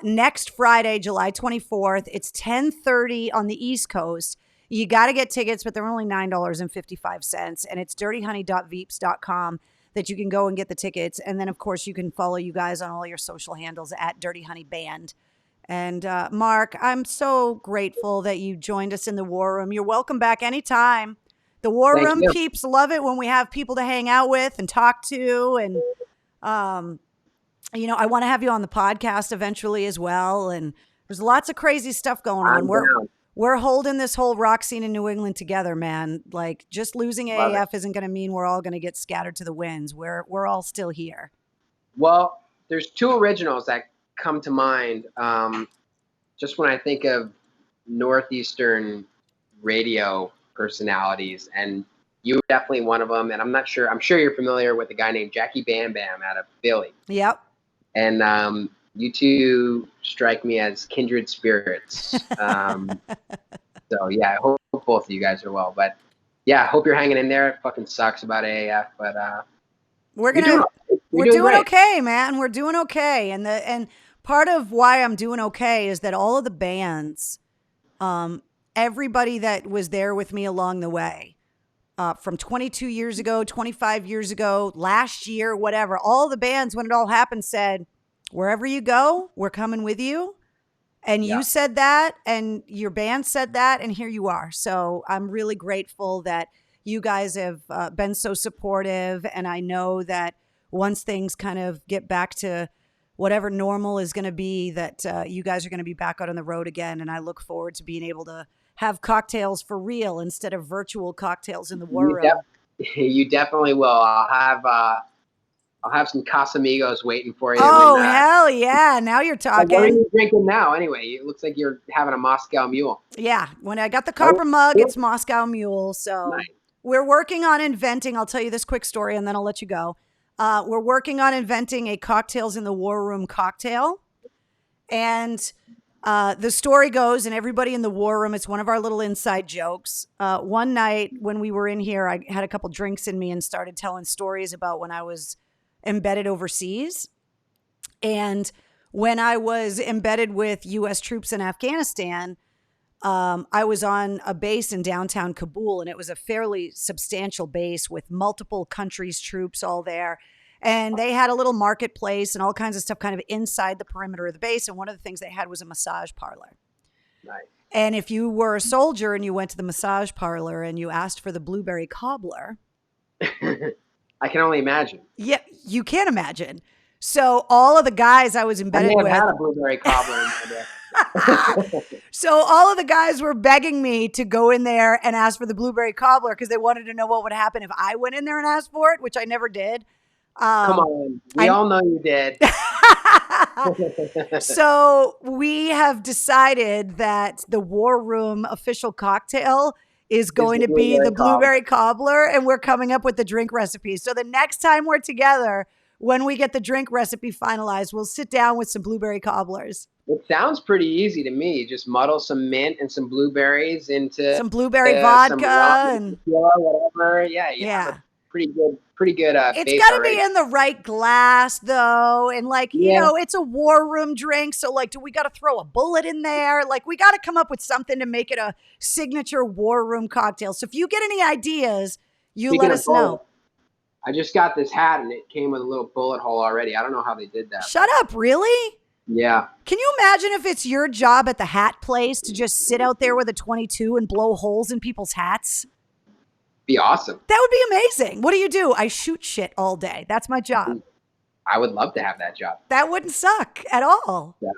next Friday, July 24th. It's 10:30 on the East Coast. You got to get tickets, but they're only $9.55, and it's dirtyhoney.veeps.com. that you can go and get the tickets. And then, of course, you can follow you guys on all your social handles at Dirty Honey Band. And Marc, I'm so grateful that you joined us in the War Room. You're welcome back anytime. The War Room peeps love it when we have people to hang out with and talk to. And, I want to have you on the podcast eventually as well. And there's lots of crazy stuff going on. We're holding this whole rock scene in New England together, man. Like, just losing AAF isn't going to mean we're all going to get scattered to the winds. We're all still here. Well, there's two originals that come to mind just when I think of Northeastern radio personalities, and you were definitely one of them. And I'm sure you're familiar with a guy named Jackie Bam Bam out of Philly. Yep. And you two strike me as kindred spirits. So yeah, I hope both of you guys are well. But yeah, I hope you're hanging in there. It fucking sucks about AAF, but we're doing okay, man. We're doing okay. And part of why I'm doing okay is that all of the bands, everybody that was there with me along the way, from 22 years ago, 25 years ago, last year, whatever, all the bands, when it all happened, said, wherever you go, we're coming with you. And you said that, and your band said that, and here you are. So I'm really grateful that you guys have been so supportive. And I know that once things kind of get back to whatever normal is going to be, that you guys are going to be back out on the road again. And I look forward to being able to have cocktails for real instead of virtual cocktails in the War Room. You definitely will. I'll have some Casamigos waiting for you. Oh, hell yeah. Now you're talking. What are you drinking now anyway? It looks like you're having a Moscow Mule. Yeah. When I got the copper mug, it's Moscow Mule. So nice. We're working on inventing, I'll tell you this quick story and then I'll let you go. We're working on inventing a cocktails in the War Room cocktail. And the story goes, and everybody in the War Room, it's one of our little inside jokes. One night when we were in here, I had a couple drinks in me and started telling stories about when I was embedded overseas. And when I was embedded with U.S. troops in Afghanistan, I was on a base in downtown Kabul, and it was a fairly substantial base with multiple countries' troops all there. And they had a little marketplace and all kinds of stuff kind of inside the perimeter of the base. And one of the things they had was a massage parlor. Nice. And if you were a soldier and you went to the massage parlor and you asked for the blueberry cobbler. I can only imagine. Yeah, you can imagine. So all of the guys I was embedded with. I may have had a blueberry cobbler in my day. So all of the guys were begging me to go in there and ask for the blueberry cobbler because they wanted to know what would happen if I went in there and asked for it, which I never did. Come on. We all know you did. So we have decided that the War Room official cocktail is going to be the blueberry cobbler, and we're coming up with the drink recipes. So the next time we're together, when we get the drink recipe finalized, we'll sit down with some blueberry cobblers. It sounds pretty easy to me. Just muddle some mint and some blueberries into some blueberry vodka and whatever. Yeah. Pretty good. It's got to be in the right glass though. And it's a War Room drink. So do we got to throw a bullet in there? We got to come up with something to make it a signature War Room cocktail. So if you get any ideas, let us know. I just got this hat and it came with a little bullet hole already. I don't know how they did that. Shut up. Really? Yeah. Can you imagine if it's your job at the hat place to just sit out there with a 22 and blow holes in people's hats? Be awesome. That would be amazing. What do? I shoot shit all day. That's my job. I would love to have that job. That wouldn't suck at all. Yeah.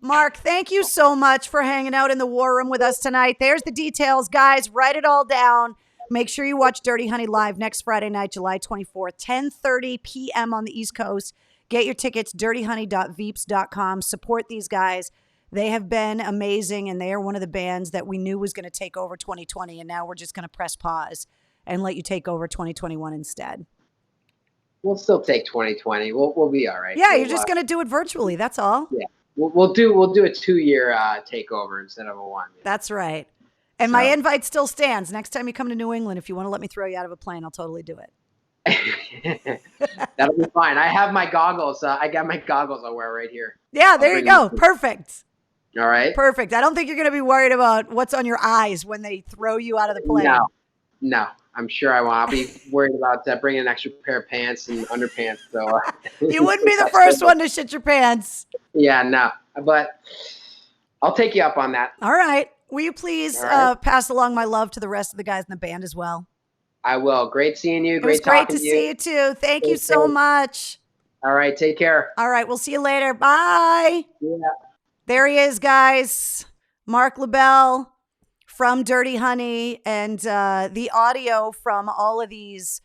Marc, thank you so much for hanging out in the War Room with us tonight. There's the details, guys. Write it all down. Make sure you watch Dirty Honey live next Friday night, July 24th, 10:30 p.m. on the East Coast. Get your tickets, dirtyhoney.veeps.com. Support these guys. They have been amazing, and they are one of the bands that we knew was going to take over 2020, and now we're just going to press pause and let you take over 2021 instead. We'll still take 2020. We'll be all right. Yeah, you're just going to do it virtually. That's all. Yeah, we'll do a 2-year takeover instead of a 1. That's right. And my invite still stands. Next time you come to New England, if you want to let me throw you out of a plane, I'll totally do it. That'll be fine. I have my goggles. I got my goggles I'll wear right here. Yeah, there you go. Perfect. All right. Perfect. I don't think you're going to be worried about what's on your eyes when they throw you out of the plane. No, I'm sure I won't. I'll be worried about bringing an extra pair of pants and underpants. So You wouldn't be the first one to shit your pants. Yeah, no, but I'll take you up on that. All right. Will you please pass along my love to the rest of the guys in the band as well? I will. Great seeing you. It was great to see you too. Thank you so much. All right. Take care. All right. We'll see you later. Bye. Yeah. There he is, guys. Marc LaBelle from Dirty Honey, and the audio from all of these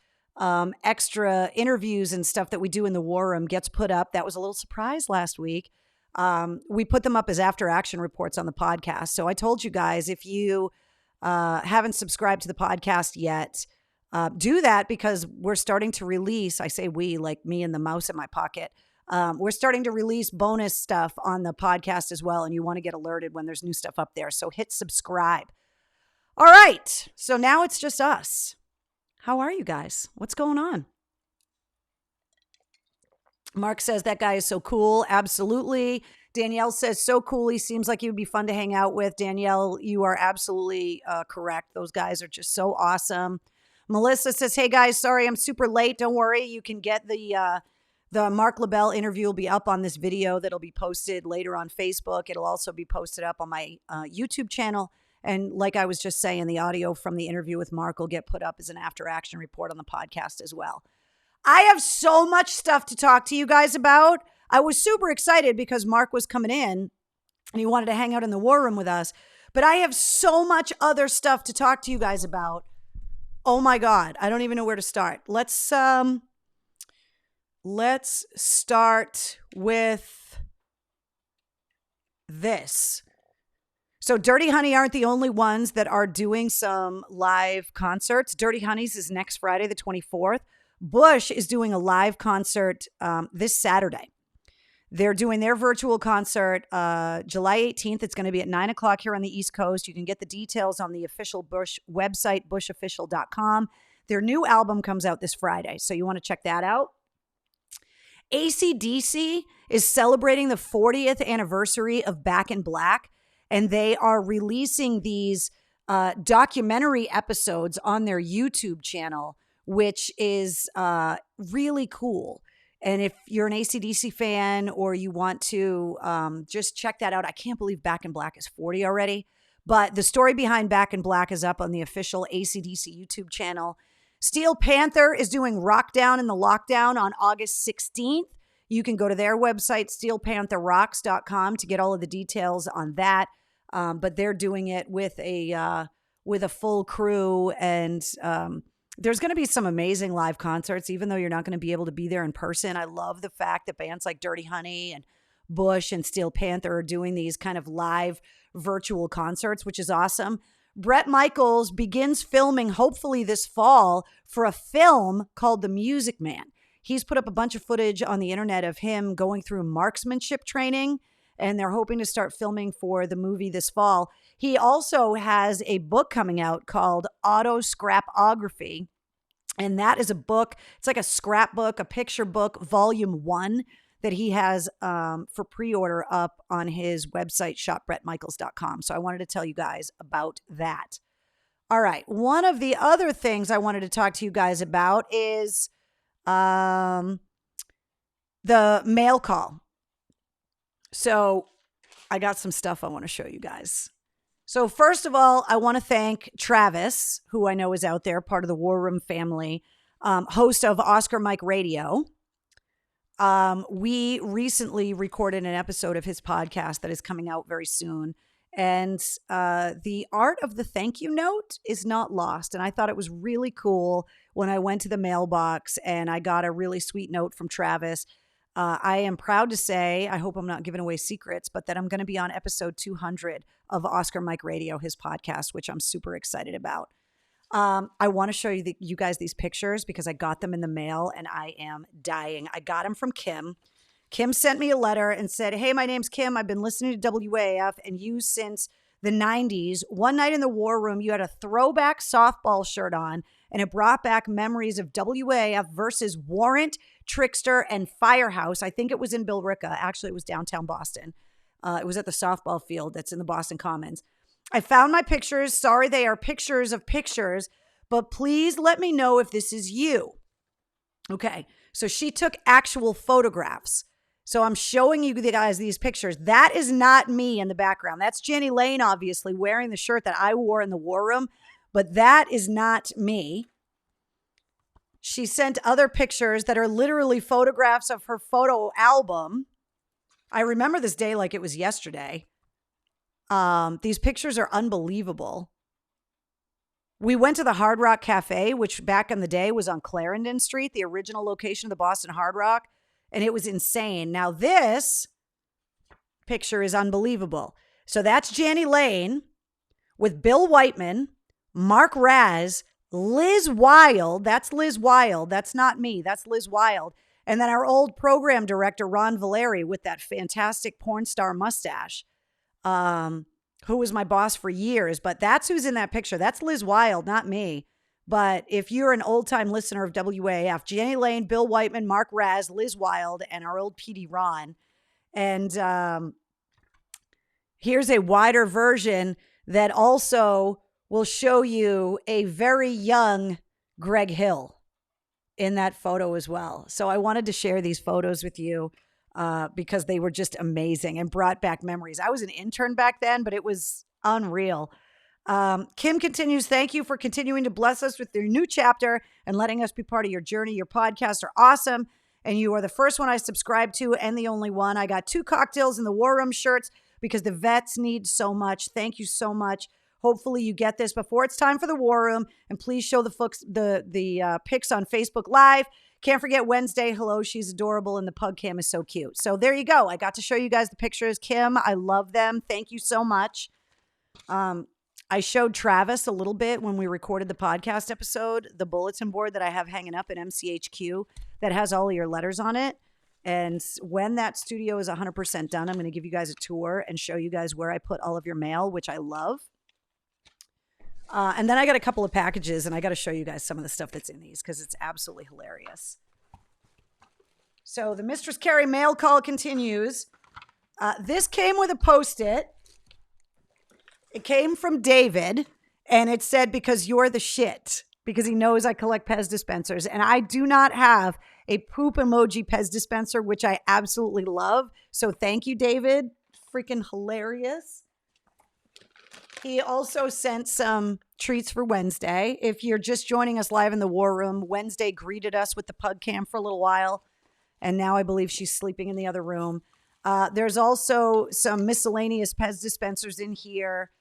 extra interviews and stuff that we do in the War Room gets put up. That was a little surprise last week. We put them up as after action reports on the podcast. So I told you guys, if you haven't subscribed to the podcast yet, do that, because we're starting to release, I say we, like me and the mouse in my pocket. We're starting to release bonus stuff on the podcast as well. And you want to get alerted when there's new stuff up there. So hit subscribe. All right. So now it's just us. How are you guys? What's going on? Mark says that guy is so cool. Absolutely. Danielle says so cool. He seems like he would be fun to hang out with. Danielle, you are absolutely correct. Those guys are just so awesome. Melissa says, hey guys, sorry I'm super late. Don't worry. You can get the Marc LaBelle interview will be up on this video that'll be posted later on Facebook. It'll also be posted up on my YouTube channel. And like I was just saying, the audio from the interview with Marc will get put up as an after action report on the podcast as well. I have so much stuff to talk to you guys about. I was super excited because Marc was coming in and he wanted to hang out in the War Room with us. But I have so much other stuff to talk to you guys about. Oh my God. I don't even know where to start. Let's start with this. So Dirty Honey aren't the only ones that are doing some live concerts. Dirty Honey's is next Friday, the 24th. Bush is doing a live concert this Saturday. They're doing their virtual concert July 18th. It's going to be at 9 o'clock here on the East Coast. You can get the details on the official Bush website, bushofficial.com. Their new album comes out this Friday, so you want to check that out. AC/DC is celebrating the 40th anniversary of Back in Black, and they are releasing these documentary episodes on their YouTube channel, which is really cool. And if you're an AC/DC fan or you want to just check that out, I can't believe Back in Black is 40 already. But the story behind Back in Black is up on the official AC/DC YouTube channel. Steel Panther is doing Rock Down in the Lockdown on August 16th. You can go to their website, steelpantherrocks.com, to get all of the details on that. But they're doing it with a full crew, and there's going to be some amazing live concerts, even though you're not going to be able to be there in person. I love the fact that bands like Dirty Honey and Bush and Steel Panther are doing these kind of live virtual concerts, which is awesome. Bret Michaels begins filming, hopefully this fall, for a film called The Music Man. He's put up a bunch of footage on the internet of him going through marksmanship training, and they're hoping to start filming for the movie this fall. He also has a book coming out called Auto Scrapography, and that is a book. It's like a scrapbook, a picture book, volume 1, that he has for pre-order up on his website, shopbretmichaels.com. So I wanted to tell you guys about that. All right. One of the other things I wanted to talk to you guys about is the mail call. So I got some stuff I want to show you guys. So first of all, I want to thank Travis, who I know is out there, part of the War Room family, host of Oscar Mike Radio. We recently recorded an episode of his podcast that is coming out very soon. And the art of the thank you note is not lost. And I thought it was really cool when I went to the mailbox and I got a really sweet note from Travis. I am proud to say, I hope I'm not giving away secrets, but that I'm going to be on episode 200 of Oscar Mike Radio, his podcast, which I'm super excited about. I want to show you guys these pictures because I got them in the mail and I am dying. I got them from Kim. Kim sent me a letter and said, hey, my name's Kim. I've been listening to WAF and you since the 90s. One night in the War Room, you had a throwback softball shirt on and it brought back memories of WAF versus Warrant, Trickster, and Firehouse. I think it was in Billerica. Actually, it was downtown Boston. It was at the softball field that's in the Boston Commons. I found my pictures. Sorry, they are pictures of pictures, but please let me know if this is you. Okay, so she took actual photographs. So I'm showing you guys these pictures. That is not me in the background. That's Jenny Lane, obviously, wearing the shirt that I wore in the war room, but that is not me. She sent other pictures that are literally photographs of her photo album. I remember this day like it was yesterday. These pictures are unbelievable. We went to the Hard Rock Cafe, which back in the day was on Clarendon Street, the original location of the Boston Hard Rock, and it was insane. Now this picture is unbelievable. So that's Jenny Lane with Bill Whiteman, Mark Raz, Liz Wild. That's Liz Wild. That's not me. That's Liz Wild. And then our old program director, Ron Valeri, with that fantastic porn star mustache, who was my boss for years. But that's who's in that picture. That's Liz Wild, not me. But if you're an old-time listener of WAF, Jenny Lane, Bill Whiteman, Mark Raz, Liz Wild, and our old PD Ron. And here's a wider version that also will show you a very young Greg Hill in that photo as well. So I wanted to share these photos with you because they were just amazing and brought back memories. I was an intern back then, but it was unreal. Kim continues, thank you for continuing to bless us with your new chapter and letting us be part of your journey. Your podcasts are awesome, and you are the first one I subscribed to and the only one. I got 2 cocktails in the War Room shirts because the vets need so much. Thank you so much. Hopefully you get this before it's time for the War Room, and please show the pics on Facebook Live. Can't forget Wednesday. Hello, she's adorable, and the Pug Cam is so cute. So there you go. I got to show you guys the pictures. Kim, I love them. Thank you so much. I showed Travis a little bit when we recorded the podcast episode, the bulletin board that I have hanging up at MCHQ that has all of your letters on it. And when that studio is 100% done, I'm going to give you guys a tour and show you guys where I put all of your mail, which I love. And then I got a couple of packages, and I got to show you guys some of the stuff that's in these because it's absolutely hilarious. So the Mistress Carrie mail call continues. This came with a Post-it. It came from David, and it said, because you're the shit, because he knows I collect Pez dispensers. And I do not have a poop emoji Pez dispenser, which I absolutely love. So thank you, David. Freaking hilarious. He also sent some treats for Wednesday. If you're just joining us live in the War Room, Wednesday greeted us with the Pug Cam for a little while, and now I believe she's sleeping in the other room. There's also some miscellaneous Pez dispensers in here.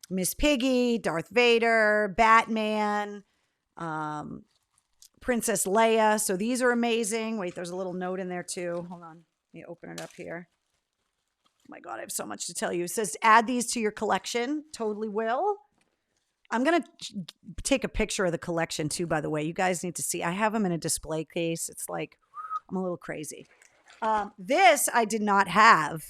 Miss Piggy, Darth Vader, Batman, Princess Leia. So these are amazing. Wait, there's a little note in there too. Hold on. Let me open it up here. Oh my God, I have so much to tell you. It says, add these to your collection. Totally will. I'm going to take a picture of the collection too, by the way. You guys need to see. I have them in a display case. It's like, I'm a little crazy. This I did not have,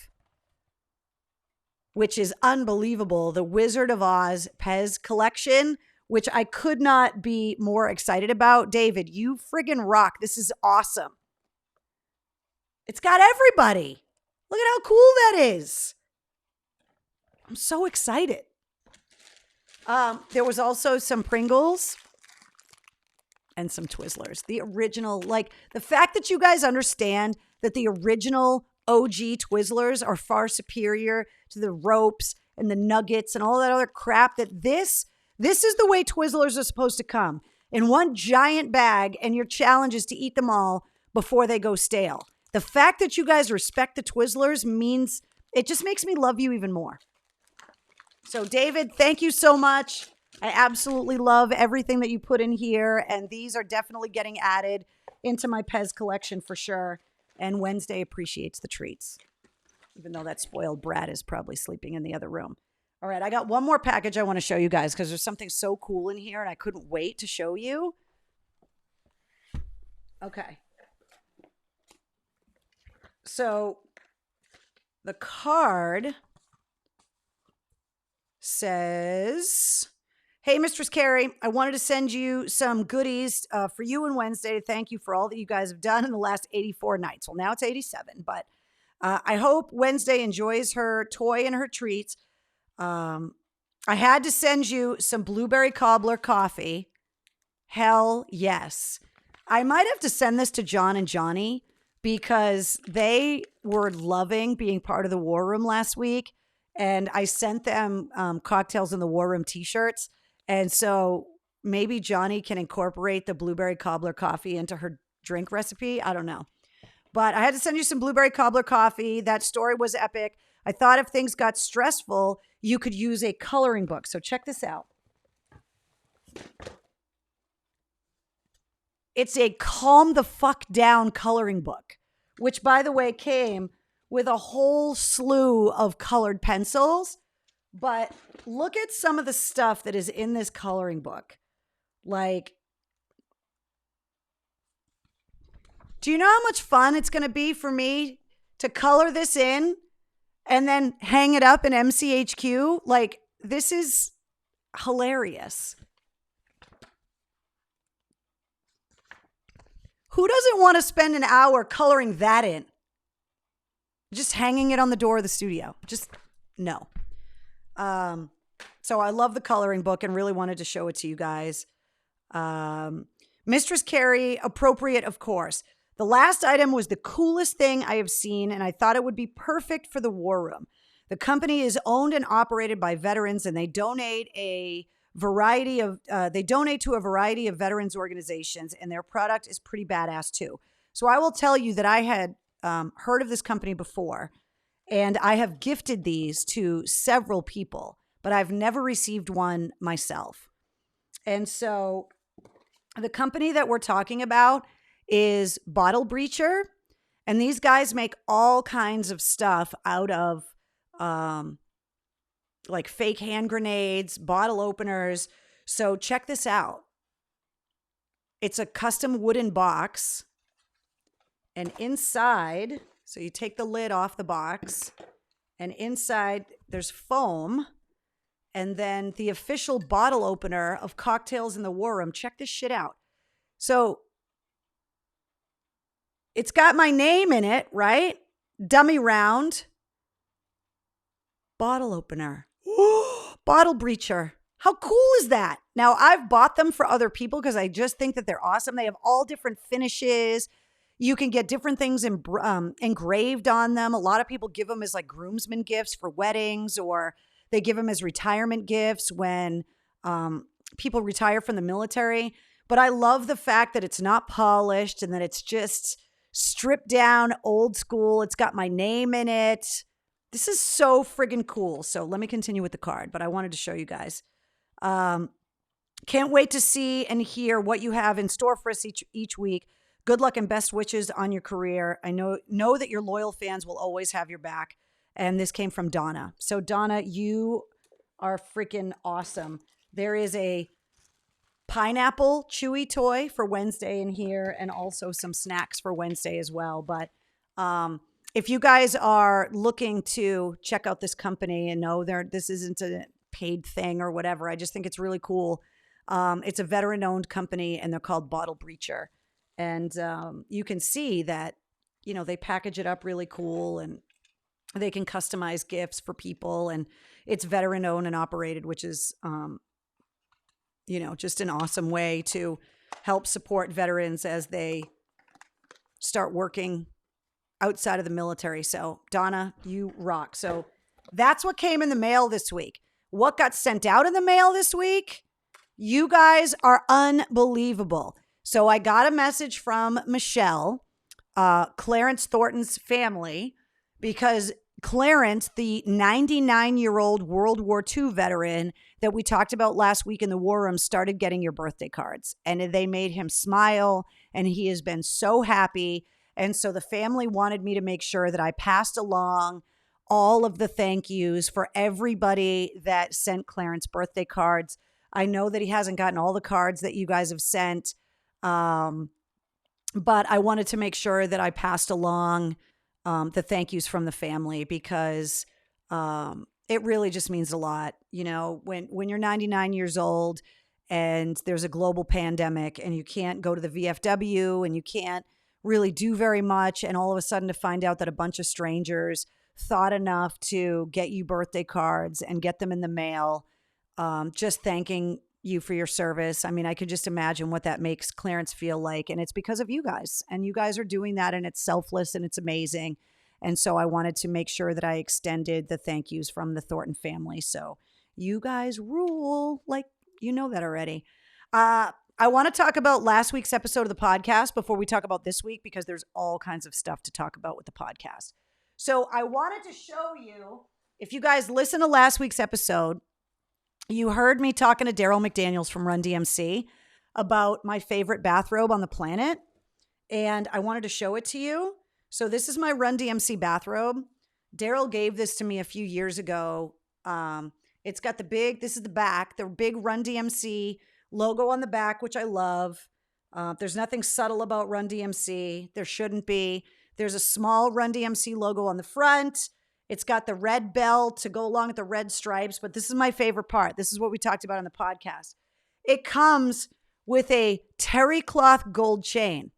which is unbelievable. The Wizard of Oz Pez collection, which I could not be more excited about. David, you friggin' rock. This is awesome. It's got everybody. Look at how cool that is. I'm so excited. There was also some Pringles and some Twizzlers. The original, like the fact that you guys understand that the original OG Twizzlers are far superior to the ropes and the nuggets and all that other crap, that this is the way Twizzlers are supposed to come. In one giant bag, and your challenge is to eat them all before they go stale. The fact that you guys respect the Twizzlers means it just makes me love you even more. So David, thank you so much. I absolutely love everything that you put in here. And these are definitely getting added into my Pez collection for sure. And Wednesday appreciates the treats, even though that spoiled brat is probably sleeping in the other room. All right, I got one more package I want to show you guys because there's something so cool in here and I couldn't wait to show you. Okay. So the card says, hey, Mistress Carrie, I wanted to send you some goodies for you and Wednesday to thank you for all that you guys have done in the last 84 nights. Well, now it's 87, but I hope Wednesday enjoys her toy and her treats. I had to send you some blueberry cobbler coffee. Hell yes. I might have to send this to John and Johnny because they were loving being part of the War Room last week. And I sent them Cocktails in the War Room t-shirts. And so maybe Johnny can incorporate the blueberry cobbler coffee into her drink recipe. I don't know. But I had to send you some blueberry cobbler coffee. That story was epic. I thought if things got stressful, you could use a coloring book. So check this out. It's a calm the fuck down coloring book, which, by the way, came with a whole slew of colored pencils. But look at some of the stuff that is in this coloring book. Like, do you know how much fun it's going to be for me to color this in and then hang it up in MCHQ? Like, this is hilarious. Who doesn't want to spend an hour coloring that in? Just hanging it on the door of the studio. Just no. So I love the coloring book and really wanted to show it to you guys. Mistress Carrie, appropriate, of course. The last item was the coolest thing I have seen, and I thought it would be perfect for the War Room. The company is owned and operated by veterans, and they donate to a variety of veterans organizations, and their product is pretty badass too. So I will tell you that I had heard of this company before, and I have gifted these to several people, but I've never received one myself. And so the company that we're talking about is Bottle Breacher, and these guys make all kinds of stuff out of like fake hand grenades, bottle openers. So check this out. It's a custom wooden box, and inside, so you take the lid off the box, and inside there's foam, and then the official bottle opener of Cocktails in the War Room. Check this shit out. So it's got my name in it, right? Dummy round. Bottle opener. Bottle breacher. How cool is that? Now, I've bought them for other people because I just think that they're awesome. They have all different finishes. You can get different things engraved on them. A lot of people give them as like groomsmen gifts for weddings, or they give them as retirement gifts when people retire from the military. But I love the fact that it's not polished and that it's just stripped down, old school. It's got my name in it. This is so friggin' cool. So let me continue with the card, but I wanted to show you guys. Can't wait to see and hear what you have in store for us each week. Good luck and best wishes on your career. I know that your loyal fans will always have your back. And this came from Donna. So Donna, you are freaking awesome. There is a pineapple chewy toy for Wednesday in here, and also some snacks for Wednesday as well. But if you guys are looking to check out this company and know this isn't a paid thing or whatever, I just think it's really cool. It's a veteran-owned company, and they're called Bottle Breacher. And you can see that, you know, they package it up really cool, and they can customize gifts for people. And it's veteran-owned and operated, which is, you know, just an awesome way to help support veterans as they start working outside of the military. So Donna, you rock. So that's what came in the mail this week. What got sent out in the mail this week? You guys are unbelievable. So I got a message from Michelle, Clarence Thornton's family, because Clarence, the 99-year-old World War II veteran that we talked about last week in the War Room, started getting your birthday cards, and they made him smile, and he has been so happy. And so the family wanted me to make sure that I passed along all of the thank yous for everybody that sent Clarence birthday cards. I know that he hasn't gotten all the cards that you guys have sent, but I wanted to make sure that I passed along the thank yous from the family, because it really just means a lot. You know, when you're 99 years old and there's a global pandemic and you can't go to the VFW and you can't really do very much, and all of a sudden to find out that a bunch of strangers thought enough to get you birthday cards and get them in the mail, just thanking you for your service. I mean, I could just imagine what that makes Clarence feel like. And it's because of you guys. And you guys are doing that, and it's selfless and it's amazing. And so I wanted to make sure that I extended the thank yous from the Thornton family. So you guys rule. Like, you know that already. I want to talk about last week's episode of the podcast before we talk about this week, because there's all kinds of stuff to talk about with the podcast. So I wanted to show you, if you guys listen to last week's episode, you heard me talking to Daryl McDaniels from Run DMC about my favorite bathrobe on the planet. And I wanted to show it to you. So this is my Run DMC bathrobe. Daryl gave this to me a few years ago. It's got this is the back, the big Run DMC logo on the back, which I love. There's nothing subtle about Run DMC. There shouldn't be. There's a small Run DMC logo on the front. It's got the red bell to go along with the red stripes, but this is my favorite part. This is what we talked about on the podcast. It comes with a terry cloth gold chain.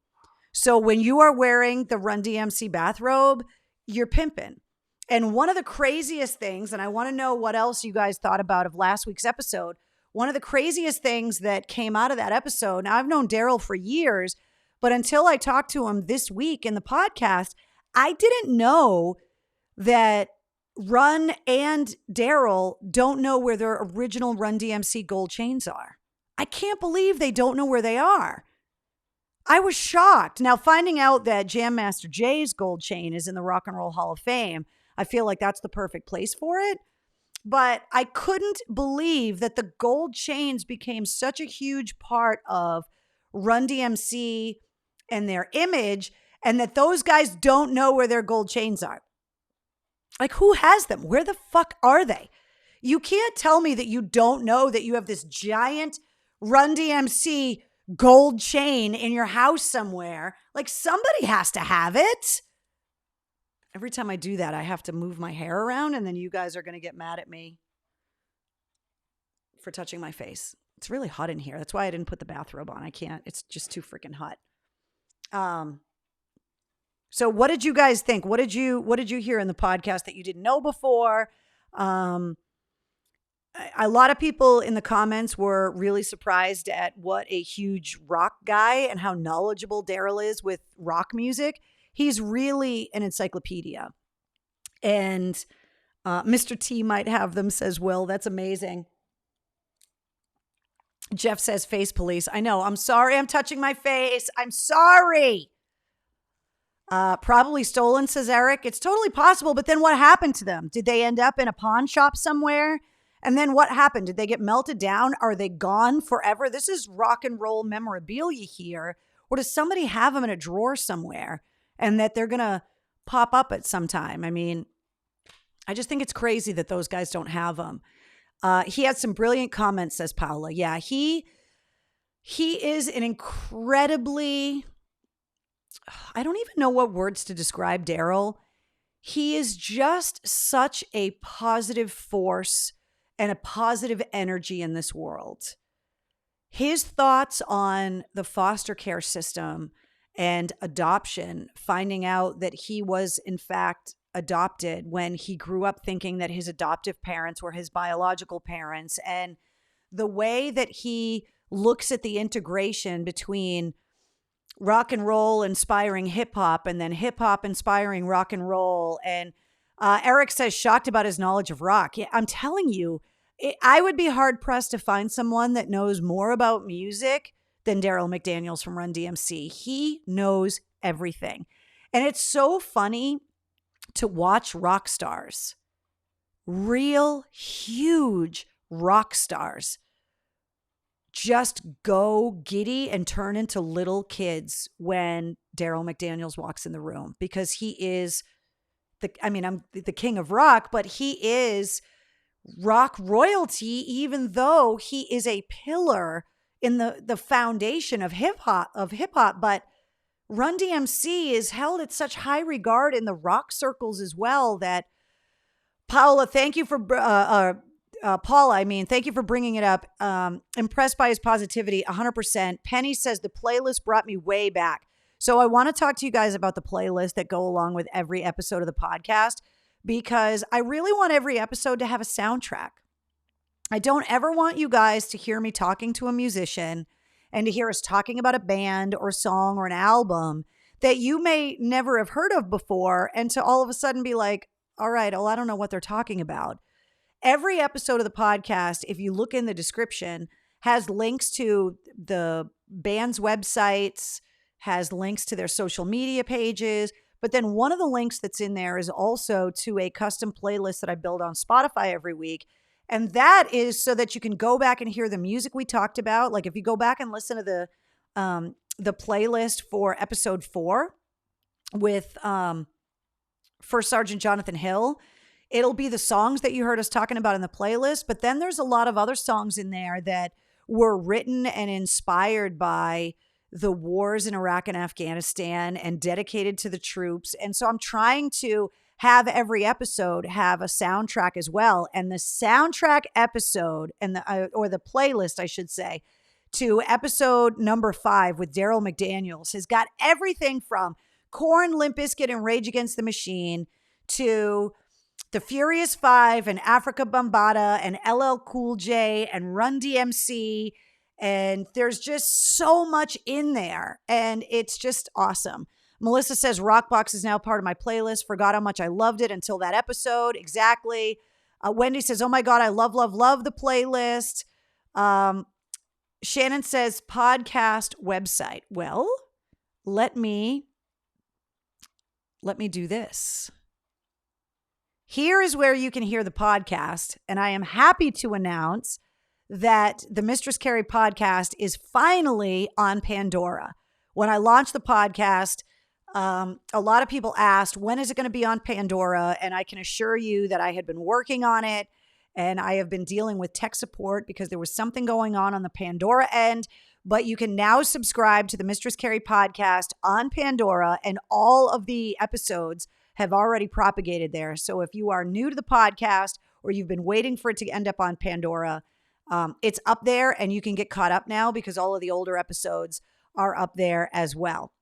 So when you are wearing the Run DMC bathrobe, you're pimping. And one of the craziest things, and I want to know what else you guys thought about of last week's episode, one of the craziest things that came out of that episode, now I've known Daryl for years, but until I talked to him this week in the podcast, I didn't know that Run and Daryl don't know where their original Run DMC gold chains are. I can't believe they don't know where they are. I was shocked. Now, finding out that Jam Master Jay's gold chain is in the Rock and Roll Hall of Fame, I feel like that's the perfect place for it. But I couldn't believe that the gold chains became such a huge part of Run DMC and their image, and that those guys don't know where their gold chains are. Like, who has them? Where the fuck are they? You can't tell me that you don't know that you have this giant Run DMC gold chain in your house somewhere. Like, somebody has to have it. Every time I do that, I have to move my hair around, and then you guys are going to get mad at me for touching my face. It's really hot in here. That's why I didn't put the bathrobe on. I can't. It's just too freaking hot. So what did you guys think? What did you hear in the podcast that you didn't know before? A lot of people in the comments were really surprised at what a huge rock guy and how knowledgeable Daryl is with rock music. He's really an encyclopedia. And Mr. T might have them, says Will. That's amazing. Jeff says face police. I know. I'm sorry. I'm touching my face. I'm sorry. Probably stolen, says Eric. It's totally possible. But then what happened to them? Did they end up in a pawn shop somewhere? And then what happened? Did they get melted down? Are they gone forever? This is rock and roll memorabilia here. Or does somebody have them in a drawer somewhere and that they're going to pop up at some time? I mean, I just think it's crazy that those guys don't have them. He had some brilliant comments, says Paula. Yeah, he is an incredibly, I don't even know what words to describe Daryl. He is just such a positive force and a positive energy in this world. His thoughts on the foster care system and adoption, finding out that he was in fact adopted when he grew up thinking that his adoptive parents were his biological parents, and the way that he looks at the integration between rock and roll inspiring hip hop and then hip hop inspiring rock and roll. And Eric says shocked about his knowledge of rock. Yeah, I'm telling you, I would be hard pressed to find someone that knows more about music than Daryl McDaniels from Run DMC. He knows everything. And it's so funny to watch rock stars, real huge rock stars, just go giddy and turn into little kids when Daryl McDaniels walks in the room, because he is I'm the king of rock, but he is rock royalty, even though he is a pillar in the foundation of hip hop. But Run DMC is held at such high regard in the rock circles as well that Paula, thank you for Paula, thank you for bringing it up. Impressed by his positivity, 100%. Penny says the playlist brought me way back. So I want to talk to you guys about the playlist that go along with every episode of the podcast, because I really want every episode to have a soundtrack. I don't ever want you guys to hear me talking to a musician and to hear us talking about a band or song or an album that you may never have heard of before, and to all of a sudden be like, all right, well, I don't know what they're talking about. Every episode of the podcast, if you look in the description, has links to the band's websites, has links to their social media pages. But then one of the links that's in there is also to a custom playlist that I build on Spotify every week. And that is so that you can go back and hear the music we talked about. Like if you go back and listen to the playlist for episode 4 with First Sergeant Jonathan Hill, it'll be the songs that you heard us talking about in the playlist. But then there's a lot of other songs in there that were written and inspired by the wars in Iraq and Afghanistan and dedicated to the troops. And so I'm trying to have every episode have a soundtrack as well. And the soundtrack episode and the playlist, I should say, to episode number 5 with Daryl McDaniels has got everything from Korn, Limp Bizkit, and Rage Against the Machine to the Furious Five and Africa Bambaataa and LL Cool J and Run DMC. And there's just so much in there. And it's just awesome. Melissa says Rockbox is now part of my playlist. Forgot how much I loved it until that episode. Exactly. Wendy says, oh my God, I love the playlist. Shannon says podcast website. Well, let me do this. Here is where you can hear the podcast. And I am happy to announce that the Mistress Carrie podcast is finally on Pandora. When I launched the podcast, a lot of people asked, when is it going to be on Pandora? And I can assure you that I had been working on it and I have been dealing with tech support because there was something going on the Pandora end. But you can now subscribe to the Mistress Carrie podcast on Pandora, and all of the episodes have already propagated there. So if you are new to the podcast or you've been waiting for it to end up on Pandora, it's up there and you can get caught up now because all of the older episodes are up there as well.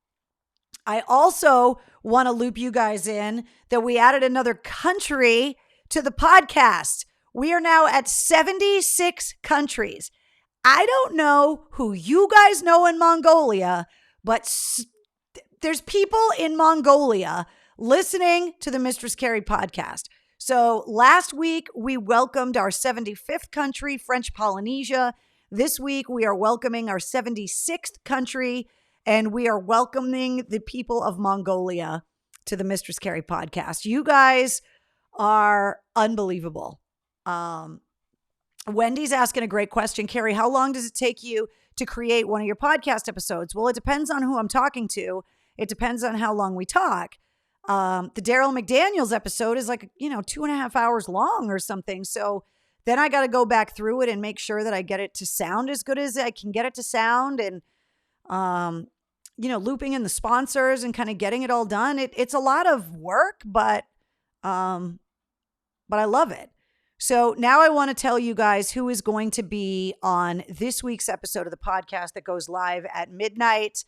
I also want to loop you guys in that we added another country to the podcast. We are now at 76 countries. I don't know who you guys know in Mongolia, but there's people in Mongolia listening to the Mistress Carrie podcast. So last week, we welcomed our 75th country, French Polynesia. This week, we are welcoming our 76th country, and we are welcoming the people of Mongolia to the Mistress Carrie podcast. You guys are unbelievable. Wendy's asking a great question. Carrie, how long does it take you to create one of your podcast episodes? Well, it depends on who I'm talking to. It depends on how long we talk. The Daryl McDaniels episode is like, 2.5 hours long or something. So then I got to go back through it and make sure that I get it to sound as good as I can get it to sound. And, looping in the sponsors and kind of getting it all done. It's a lot of work, but I love it. So now I want to tell you guys who is going to be on this week's episode of the podcast that goes live at midnight.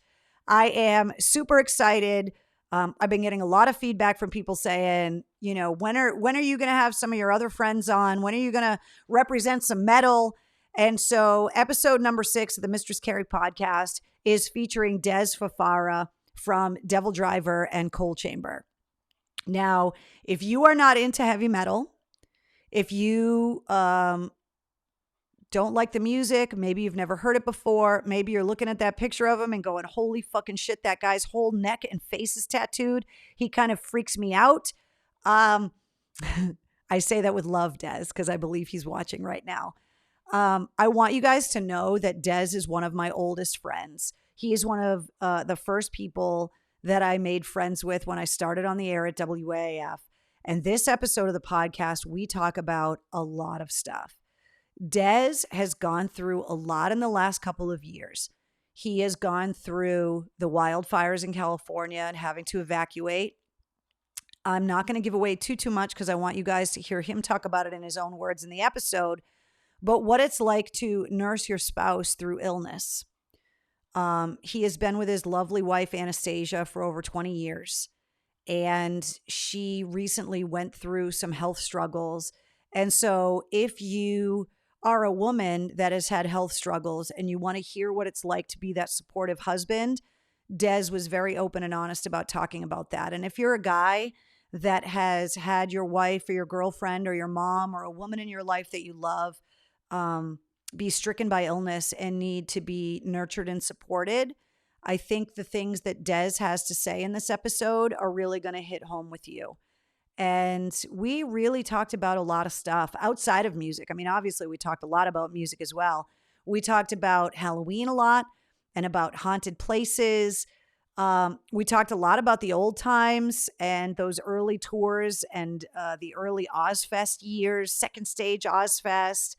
I am super excited. I've been getting a lot of feedback from people saying, when are you going to have some of your other friends on? When are you going to represent some metal? And so episode number 6 of the Mistress Carrie podcast is featuring Des Fafara from Devildriver and Coal Chamber. Now, if you are not into heavy metal, if you don't like the music, maybe you've never heard it before, maybe you're looking at that picture of him and going, holy fucking shit, that guy's whole neck and face is tattooed. He kind of freaks me out. I say that with love, Des, because I believe he's watching right now. I want you guys to know that Des is one of my oldest friends. He is one of the first people that I made friends with when I started on the air at WAAF. And this episode of the podcast, we talk about a lot of stuff. Des has gone through a lot in the last couple of years. He has gone through the wildfires in California and having to evacuate. I'm not going to give away too much because I want you guys to hear him talk about it in his own words in the episode. But what it's like to nurse your spouse through illness. He has been with his lovely wife, Anastasia, for over 20 years. And she recently went through some health struggles. And so if you are a woman that has had health struggles and you want to hear what it's like to be that supportive husband, Des was very open and honest about talking about that. And if you're a guy that has had your wife or your girlfriend or your mom or a woman in your life that you love be stricken by illness and need to be nurtured and supported, I think the things that Des has to say in this episode are really going to hit home with you. And we really talked about a lot of stuff outside of music. I mean, obviously, we talked a lot about music as well. We talked about Halloween a lot and about haunted places. We talked a lot about the old times and those early tours and the early Ozfest years, second stage Ozfest.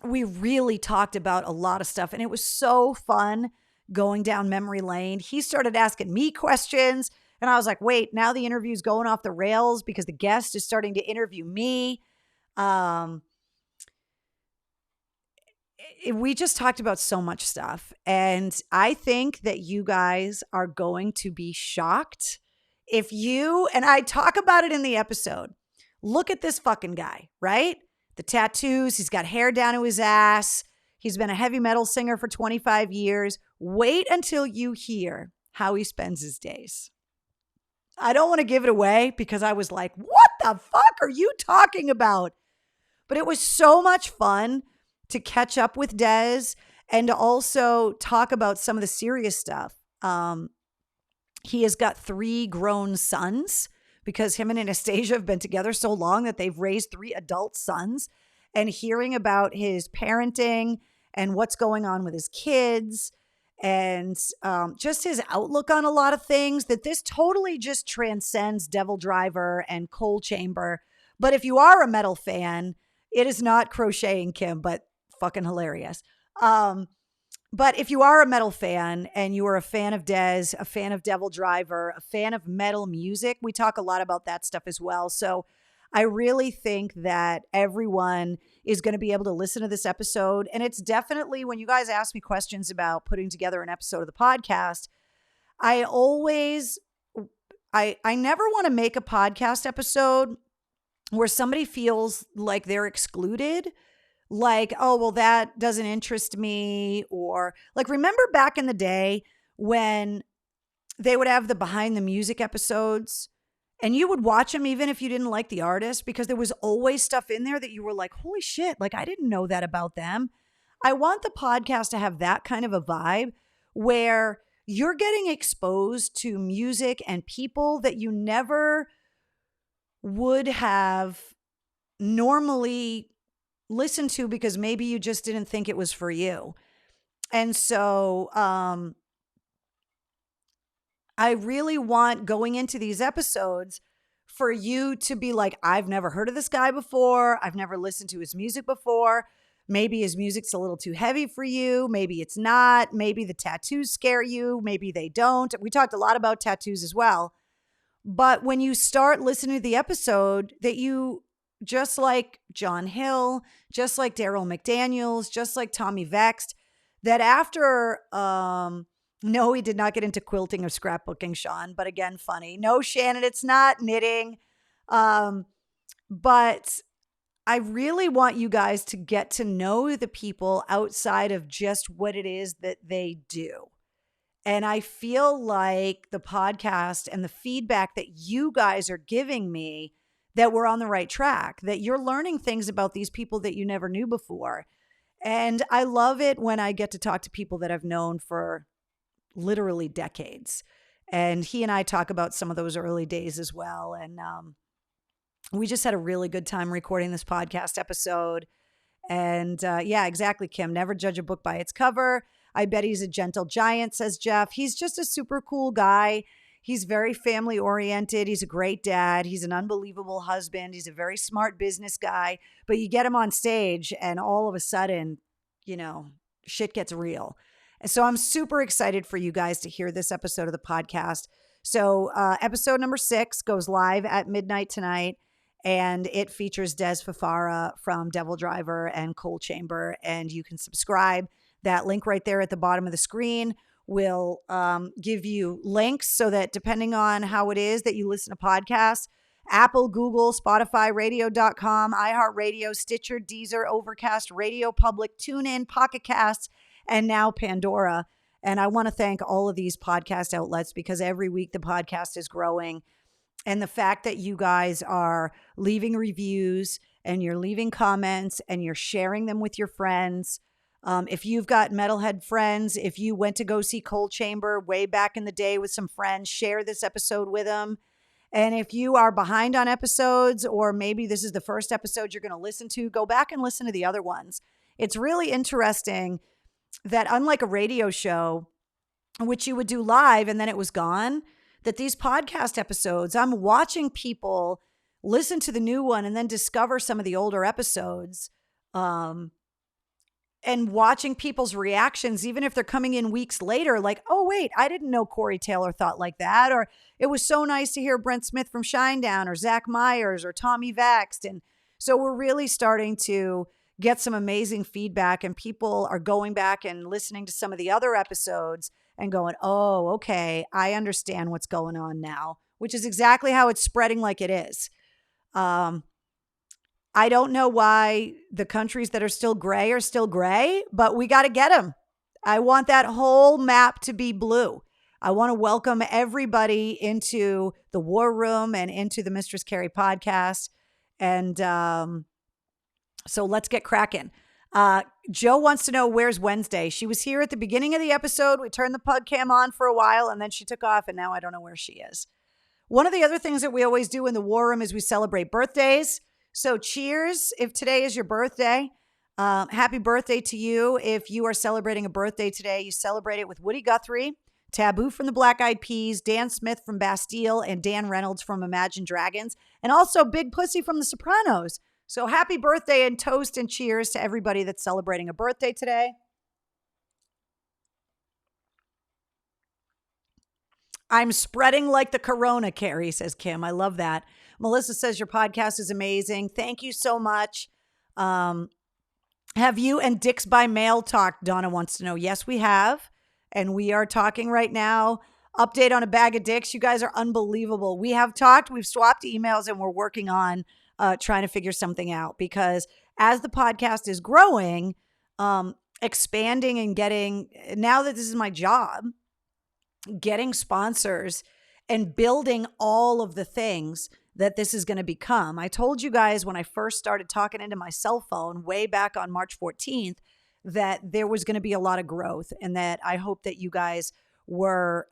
We really talked about a lot of stuff, and it was so fun going down memory lane. He started asking me questions, and I was like, wait, now the interview's going off the rails because the guest is starting to interview me. We just talked about so much stuff, and I think that you guys are going to be shocked if you, and I talk about it in the episode, look at this fucking guy, right? The tattoos, he's got hair down to his ass. He's been a heavy metal singer for 25 years. Wait until you hear how he spends his days. I don't want to give it away because I was like, what the fuck are you talking about? But it was so much fun to catch up with Des and to also talk about some of the serious stuff. He has got 3 grown sons because him and Anastasia have been together so long that they've raised 3 adult sons, and hearing about his parenting and what's going on with his kids and just his outlook on a lot of things, that this totally just transcends Devildriver and Coal Chamber. But if you are a metal fan, it is not crocheting Kim, but fucking hilarious. But if you are a metal fan and you are a fan of Des, a fan of Devildriver, a fan of metal music, we talk a lot about that stuff as well. So I really think that everyone is going to be able to listen to this episode. And it's definitely, when you guys ask me questions about putting together an episode of the podcast, I never want to make a podcast episode where somebody feels like they're excluded. Like, oh, well, that doesn't interest me. Or like, remember back in the day when they would have the behind the music episodes and you would watch them even if you didn't like the artist, because there was always stuff in there that you were like, holy shit, like I didn't know that about them. I want the podcast to have that kind of a vibe where you're getting exposed to music and people that you never would have normally listen to because maybe you just didn't think it was for you. And so I really want, going into these episodes, for you to be like, I've never heard of this guy before. I've never listened to his music before. Maybe his music's a little too heavy for you. Maybe it's not. Maybe the tattoos scare you. Maybe they don't. We talked a lot about tattoos as well. But when you start listening to the episode, that you, just like John Hill, just like Daryl McDaniels, just like Tommy Vext, that after, no, he did not get into quilting or scrapbooking, Sean, but again, funny. No, Shannon, it's not knitting. But I really want you guys to get to know the people outside of just what it is that they do. And I feel like the podcast and the feedback that you guys are giving me, that we're on the right track, that you're learning things about these people that you never knew before. And I love it when I get to talk to people that I've known for literally decades. And he and I talk about some of those early days as well. And we just had a really good time recording this podcast episode. And yeah, exactly, Kim. Never judge a book by its cover. I bet he's a gentle giant, says Jeff. He's just a super cool guy. He's very family oriented. He's a great dad. He's an unbelievable husband. He's a very smart business guy. But you get him on stage and all of a sudden, you know, shit gets real. And so I'm super excited for you guys to hear this episode of the podcast. So episode number 6 goes live at midnight tonight. And it features Des Fafara from Devildriver and Coal Chamber. And you can subscribe. That link right there at the bottom of the screen will give you links so that depending on how it is that you listen to podcasts, Apple, Google, Spotify, radio.com, iHeartRadio, Stitcher, Deezer, Overcast, Radio Public, TuneIn, Pocket Casts, and now Pandora. And I want to thank all of these podcast outlets because every week the podcast is growing. And the fact that you guys are leaving reviews and you're leaving comments and you're sharing them with your friends. If you've got metalhead friends, if you went to go see Cold Chamber way back in the day with some friends, share this episode with them. And if you are behind on episodes, or maybe this is the first episode you're going to listen to, go back and listen to the other ones. It's really interesting that unlike a radio show, which you would do live and then it was gone, that these podcast episodes, I'm watching people listen to the new one and then discover some of the older episodes, and watching people's reactions, even if they're coming in weeks later, like, oh, wait, I didn't know Corey Taylor thought like that. Or it was so nice to hear Brent Smith from Shinedown or Zach Myers or Tommy Vaxed. And so we're really starting to get some amazing feedback, and people are going back and listening to some of the other episodes and going, oh, okay, I understand what's going on now, which is exactly how it's spreading like it is. I don't know why the countries that are still gray, but we got to get them. I want that whole map to be blue. I want to welcome everybody into the War Room and into the Mistress Carrie podcast. And so let's get cracking. Joe wants to know, where's Wednesday? She was here at the beginning of the episode. We turned the Pug Cam on for a while and then she took off and now I don't know where she is. One of the other things that we always do in the War Room is we celebrate birthdays. So cheers if today is your birthday. Happy birthday to you. If you are celebrating a birthday today, you celebrate it with Woody Guthrie, Taboo from the Black Eyed Peas, Dan Smith from Bastille, and Dan Reynolds from Imagine Dragons, and also Big Pussy from The Sopranos. So happy birthday and toast and cheers to everybody that's celebrating a birthday today. I'm spreading like the corona, Carrie, says Kim. I love that. Melissa says your podcast is amazing. Thank you so much. Have you and Dicks by Mail talked? Donna wants to know. Yes, we have. And we are talking right now. Update on a bag of dicks. You guys are unbelievable. We have talked. We've swapped emails and we're working on trying to figure something out, because as the podcast is growing, expanding and getting, now that this is my job, getting sponsors and building all of the things that this is going to become. I told you guys when I first started talking into my cell phone way back on March 14th that there was going to be a lot of growth, and that I hope that you guys were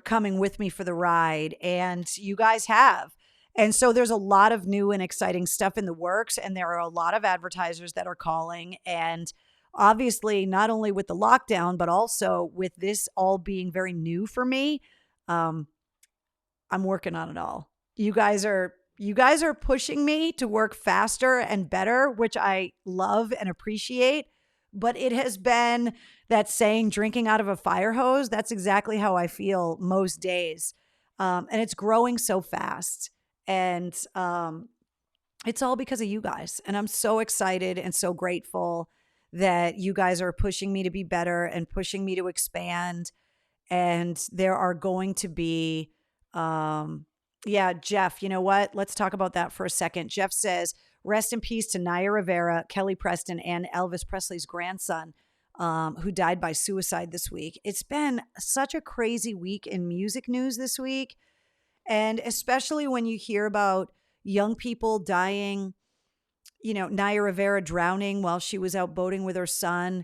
coming with me for the ride, and you guys have. And so there's a lot of new and exciting stuff in the works, and there are a lot of advertisers that are calling. And obviously, not only with the lockdown, but also with this all being very new for me, I'm working on it all. You guys are pushing me to work faster and better, which I love and appreciate. But it has been that saying, drinking out of a fire hose. That's exactly how I feel most days. And it's growing so fast. And it's all because of you guys. And I'm so excited and so grateful that you guys are pushing me to be better and pushing me to expand. And there are going to be, Jeff, you know what? Let's talk about that for a second. Jeff says, rest in peace to Naya Rivera, Kelly Preston, and Elvis Presley's grandson, who died by suicide this week. It's been such a crazy week in music news this week. And especially when you hear about young people dying, you know, Naya Rivera drowning while she was out boating with her son.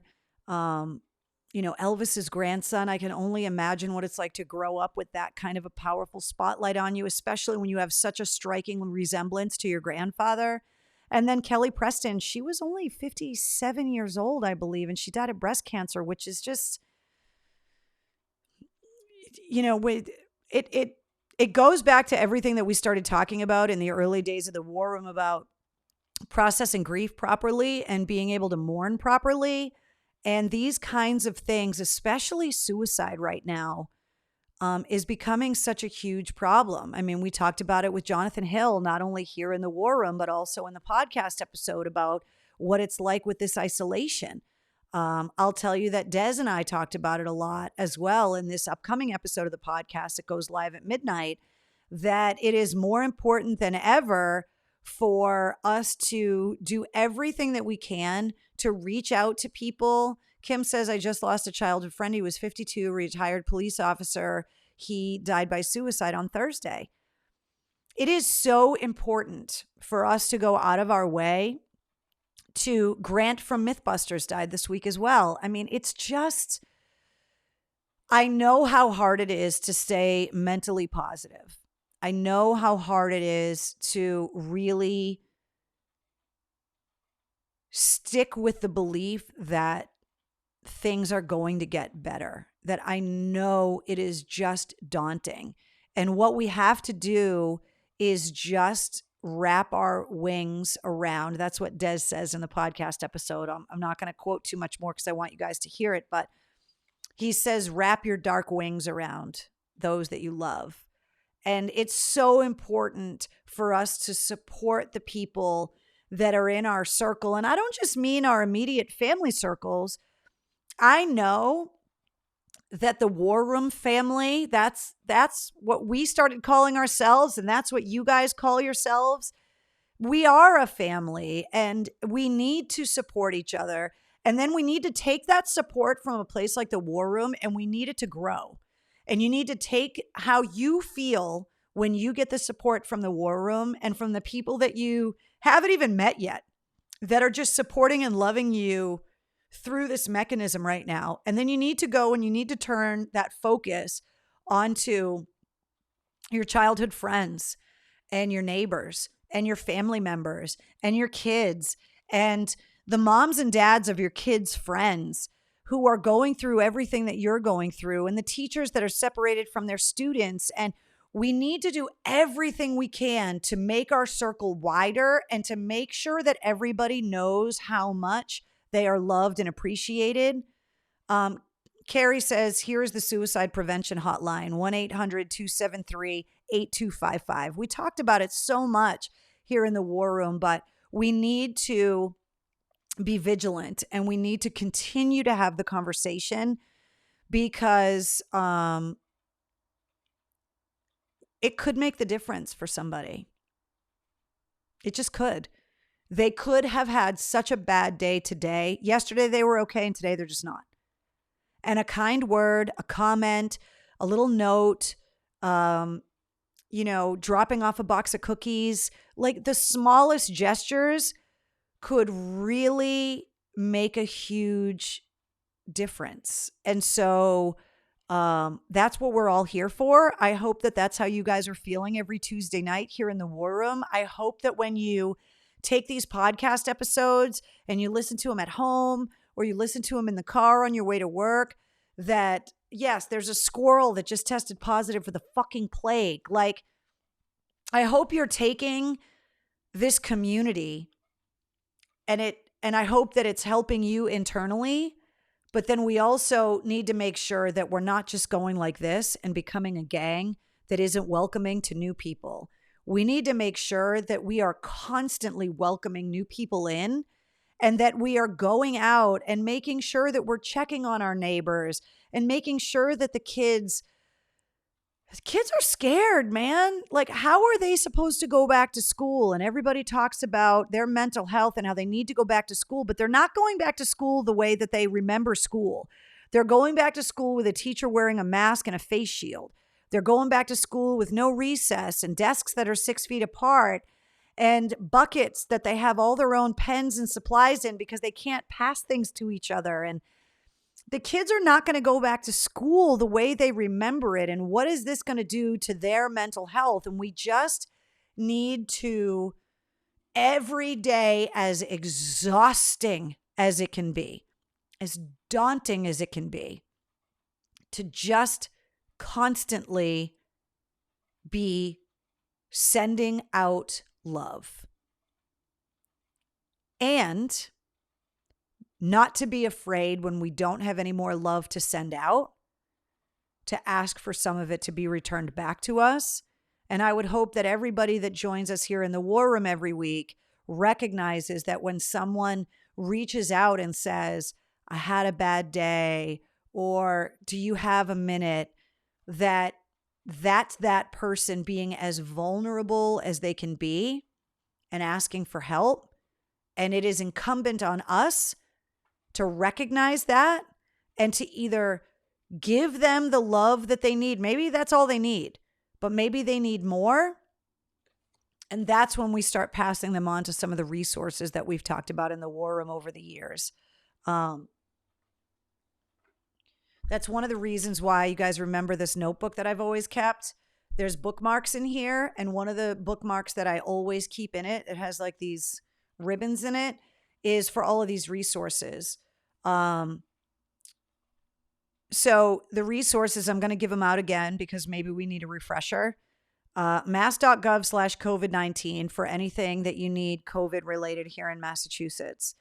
Elvis's grandson, I can only imagine what it's like to grow up with that kind of a powerful spotlight on you, especially when you have such a striking resemblance to your grandfather. And then Kelly Preston, she was only 57 years old, I believe, and she died of breast cancer, which is just, it goes back to everything that we started talking about in the early days of the War Room about processing grief properly and being able to mourn properly. And these kinds of things, especially suicide right now, is becoming such a huge problem. I mean, we talked about it with Jonathan Hill, not only here in the War Room, but also in the podcast episode about what it's like with this isolation. I'll tell you that Des and I talked about it a lot as well in this upcoming episode of the podcast that goes live at midnight, that it is more important than ever for us to do everything that we can to reach out to people. Kim says, I just lost a childhood friend. He was 52, retired police officer. He died by suicide on Thursday. It is so important for us to go out of our way to Grant from Mythbusters died this week as well. I mean, it's just, I know how hard it is to stay mentally positive. I know how hard it is to really stick with the belief that things are going to get better, that I know it is just daunting. And what we have to do is just wrap our wings around. That's what Des says in the podcast episode. I'm not going to quote too much more because I want you guys to hear it, but he says, wrap your dark wings around those that you love. And it's so important for us to support the people that are in our circle. And I don't just mean our immediate family circles. I know that the War Room family, that's what we started calling ourselves, and that's what you guys call yourselves. We are a family, and we need to support each other. And then we need to take that support from a place like the War Room, and we need it to grow. And you need to take how you feel when you get the support from the War Room and from the people that you haven't even met yet, that are just supporting and loving you through this mechanism right now. And then you need to go and you need to turn that focus onto your childhood friends and your neighbors and your family members and your kids and the moms and dads of your kids' friends who are going through everything that you're going through, and the teachers that are separated from their students. And we need to do everything we can to make our circle wider and to make sure that everybody knows how much they are loved and appreciated. Carrie says, here's the suicide prevention hotline, 1-800-273-8255. We talked about it so much here in the War Room, but we need to be vigilant and we need to continue to have the conversation because it could make the difference for somebody. It just could. They could have had such a bad day today. Yesterday they were okay, and today they're just not. And a kind word, a comment, a little note, dropping off a box of cookies, like the smallest gestures could really make a huge difference. And so that's what we're all here for. I hope that that's how you guys are feeling every Tuesday night here in the War Room. I hope that when you take these podcast episodes and you listen to them at home or you listen to them in the car on your way to work, that yes, there's a squirrel that just tested positive for the fucking plague. Like, I hope you're taking this community and I hope that it's helping you internally, but then we also need to make sure that we're not just going like this and becoming a gang that isn't welcoming to new people. We need to make sure that we are constantly welcoming new people in and that we are going out and making sure that we're checking on our neighbors and making sure that the kids are scared, man. Like, how are they supposed to go back to school? And everybody talks about their mental health and how they need to go back to school, but they're not going back to school the way that they remember school. They're going back to school with a teacher wearing a mask and a face shield. They're going back to school with no recess and desks that are 6 feet apart and buckets that they have all their own pens and supplies in because they can't pass things to each other. And the kids are not going to go back to school the way they remember it. And what is this going to do to their mental health? And we just need to, every day, as exhausting as it can be, as daunting as it can be, to just constantly be sending out love. And not to be afraid when we don't have any more love to send out, to ask for some of it to be returned back to us. And I would hope that everybody that joins us here in the War Room every week recognizes that when someone reaches out and says, I had a bad day, or do you have a minute, that that's that person being as vulnerable as they can be and asking for help. And it is incumbent on us to recognize that and to either give them the love that they need. Maybe that's all they need, but maybe they need more. And that's when we start passing them on to some of the resources that we've talked about in the War Room over the years. That's one of the reasons why you guys remember this notebook that I've always kept. There's bookmarks in here. And one of the bookmarks that I always keep in it, it has like these ribbons in it, is for all of these resources. So the resources, I'm going to give them out again because maybe we need a refresher. Mass.gov/COVID-19 for anything that you need COVID related here in Massachusetts.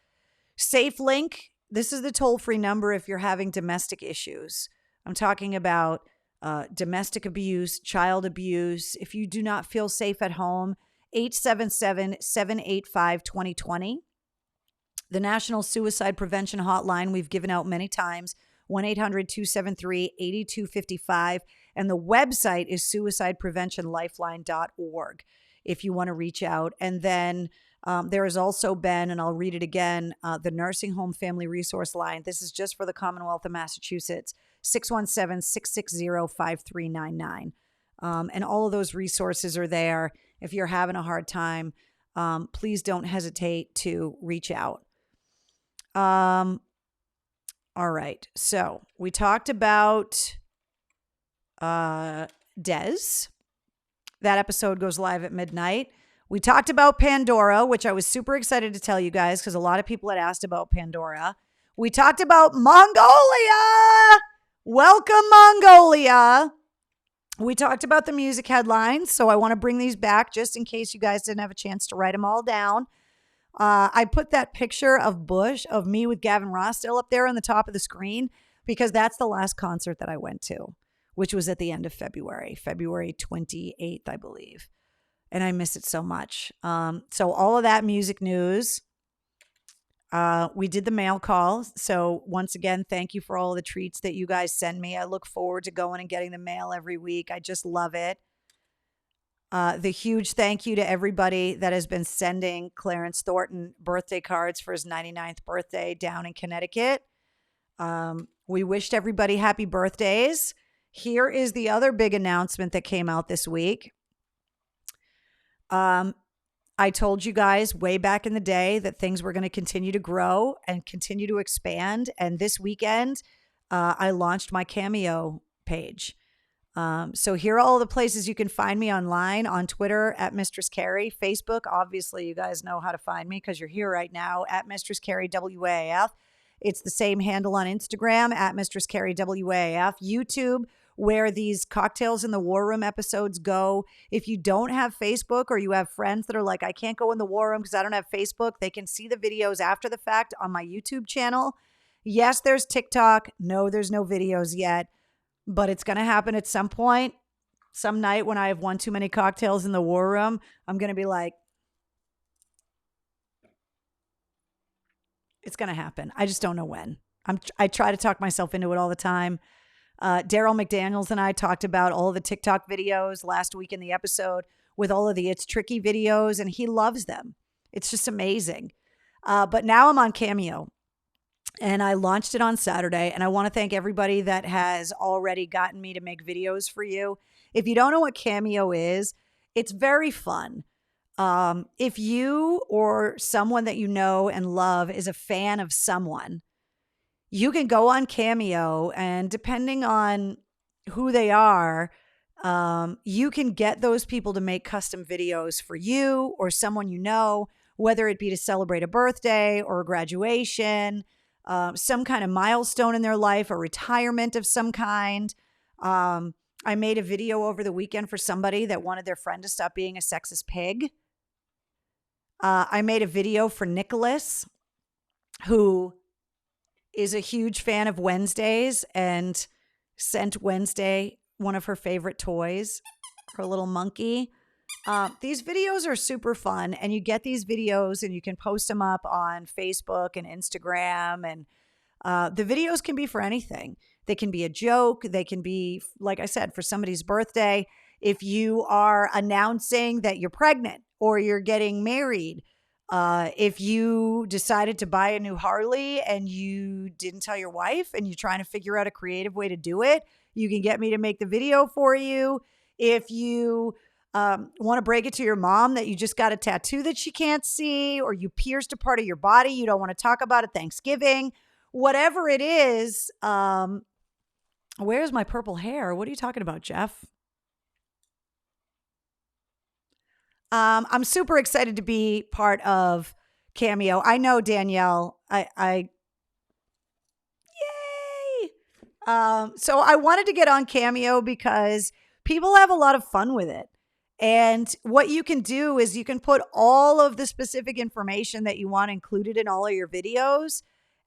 SafeLink. This is the toll-free number if you're having domestic issues. I'm talking about domestic abuse, child abuse. If you do not feel safe at home, 877-785-2020. The National Suicide Prevention Hotline we've given out many times, 1-800-273-8255. And the website is suicidepreventionlifeline.org if you want to reach out. And then there has also been, and I'll read it again, the Nursing Home Family Resource Line. This is just for the Commonwealth of Massachusetts, 617-660-5399. And all of those resources are there. If you're having a hard time, please don't hesitate to reach out. All right. So we talked about Des. That episode goes live at midnight. We talked about Pandora, which I was super excited to tell you guys because a lot of people had asked about Pandora. We talked about Mongolia. Welcome, Mongolia. We talked about the music headlines, so I want to bring these back just in case you guys didn't have a chance to write them all down. I put that picture of Bush, of me with Gavin Ross still up there on the top of the screen because that's the last concert that I went to, which was at the end of February 28th, I believe. And I miss it so much. So all of that music news. We did the mail call. So once again, thank you for all the treats that you guys send me. I look forward to going and getting the mail every week. I just love it. The huge thank you to everybody that has been sending Clarence Thornton birthday cards for his 99th birthday down in Connecticut. We wished everybody happy birthdays. Here is the other big announcement that came out this week. I told you guys way back in the day that things were going to continue to grow and continue to expand. And this weekend, I launched my Cameo page. So here are all the places you can find me online, on Twitter at Mistress Carrie, Facebook. Obviously, you guys know how to find me because you're here right now at Mistress Carrie WAAF. It's the same handle on Instagram at Mistress Carrie WAAF. YouTube, where these Cocktails in the War Room episodes go. If you don't have Facebook or you have friends that are like, I can't go in the War Room because I don't have Facebook, they can see the videos after the fact on my YouTube channel. Yes, there's TikTok. No, there's no videos yet, but it's going to happen at some point. Some night when I have one too many cocktails in the War Room, I'm going to be like, it's going to happen. I just don't know when. I try to talk myself into it all the time. Daryl McDaniels and I talked about all the TikTok videos last week in the episode with all of the It's Tricky videos, and he loves them. It's just amazing. But now I'm on Cameo, and I launched it on Saturday, and I want to thank everybody that has already gotten me to make videos for you. If you don't know what Cameo is, it's very fun. If you or someone that you know and love is a fan of someone, you can go on Cameo, and depending on who they are, you can get those people to make custom videos for you or someone you know, whether it be to celebrate a birthday or a graduation, some kind of milestone in their life, a retirement of some kind. I made a video over the weekend for somebody that wanted their friend to stop being a sexist pig. I made a video for Nicholas, who is a huge fan of Wednesdays and sent Wednesday one of her favorite toys, her little monkey. These videos are super fun, and you get these videos and you can post them up on Facebook and Instagram, and The videos can be for anything. They can be a joke. They can be, like I said, for somebody's birthday. If you are announcing that you're pregnant or you're getting married, if you decided to buy a new Harley and you didn't tell your wife and you're trying to figure out a creative way to do it, you can get me to make the video for you. If you want to break it to your mom that you just got a tattoo that she can't see, or you pierced a part of your body you don't want to talk about at Thanksgiving, whatever it is. Where's my purple hair? What are you talking about, Jeff? I'm super excited to be part of Cameo. I know Danielle. Yay! So I wanted to get on Cameo because people have a lot of fun with it. And what you can do is you can put all of the specific information that you want included in all of your videos.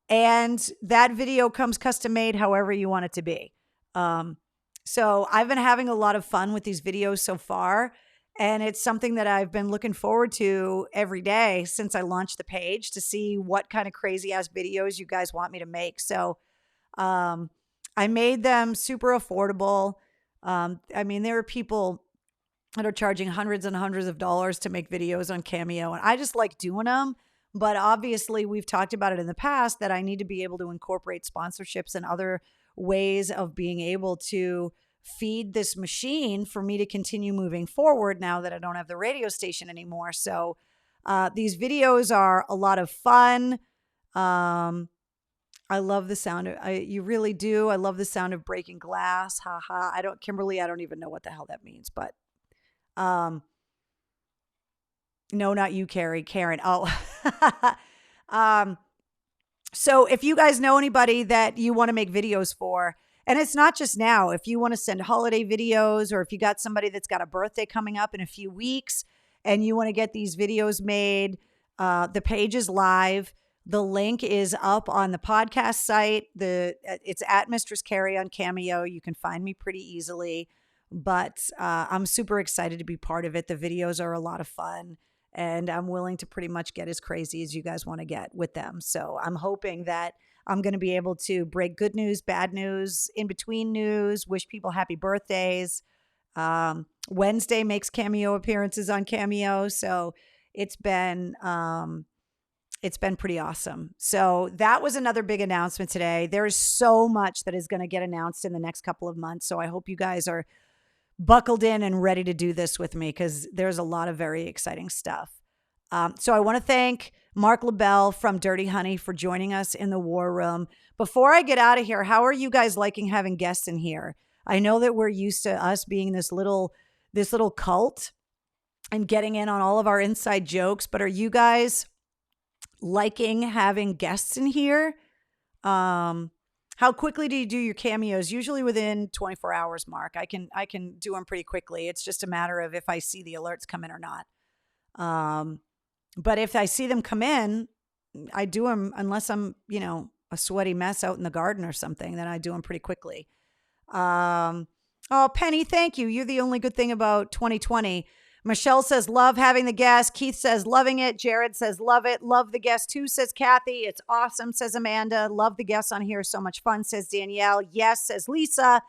And that video comes custom made however you want it to be. So I've been having a lot of fun with these videos so far. And it's something that I've been looking forward to every day since I launched the page to see what kind of crazy ass videos you guys want me to make. So I made them super affordable. I mean, there are people that are charging hundreds and hundreds of dollars to make videos on Cameo. And I just like doing them. But obviously, we've talked about it in the past that I need to be able to incorporate sponsorships and other ways of being able to feed this machine for me to continue moving forward now that I don't have the radio station anymore. So these videos are a lot of fun. I love the sound of, you really do. I love the sound of breaking glass. Ha ha. Kimberly, I don't even know what the hell that means, but no, not you, Carrie. Karen. Oh, so if you guys know anybody that you want to make videos for, and it's not just now, if you want to send holiday videos, or if you got somebody that's got a birthday coming up in a few weeks and you want to get these videos made, the page is live. The link is up on the podcast site. It's at Mistress Carrie on Cameo. You can find me pretty easily, but I'm super excited to be part of it. The videos are a lot of fun, and I'm willing to pretty much get as crazy as you guys want to get with them. So I'm hoping that I'm going to be able to break good news, bad news, in between news, wish people happy birthdays. Wednesday makes cameo appearances on Cameo. So it's been pretty awesome. So that was another big announcement today. There is so much that is going to get announced in the next couple of months. So I hope you guys are buckled in and ready to do this with me, because there's a lot of very exciting stuff. So I want to thank Marc LaBelle from Dirty Honey for joining us in the War Room. Before I get out of here, how are you guys liking having guests in here? I know that we're used to us being this little cult and getting in on all of our inside jokes, but are you guys liking having guests in here? How quickly do you do your cameos? Usually within 24 hours, Mark. I can do them pretty quickly. It's just a matter of if I see the alerts come in or not. But if I see them come in, I do them unless I'm, a sweaty mess out in the garden or something, then I do them pretty quickly. Oh, Penny, thank you. You're the only good thing about 2020. Michelle says, love having the guest. Keith says, loving it. Jared says, love it. Love the guest too, says Kathy. It's awesome, says Amanda. Love the guests on here. So much fun, says Danielle. Yes, says Lisa.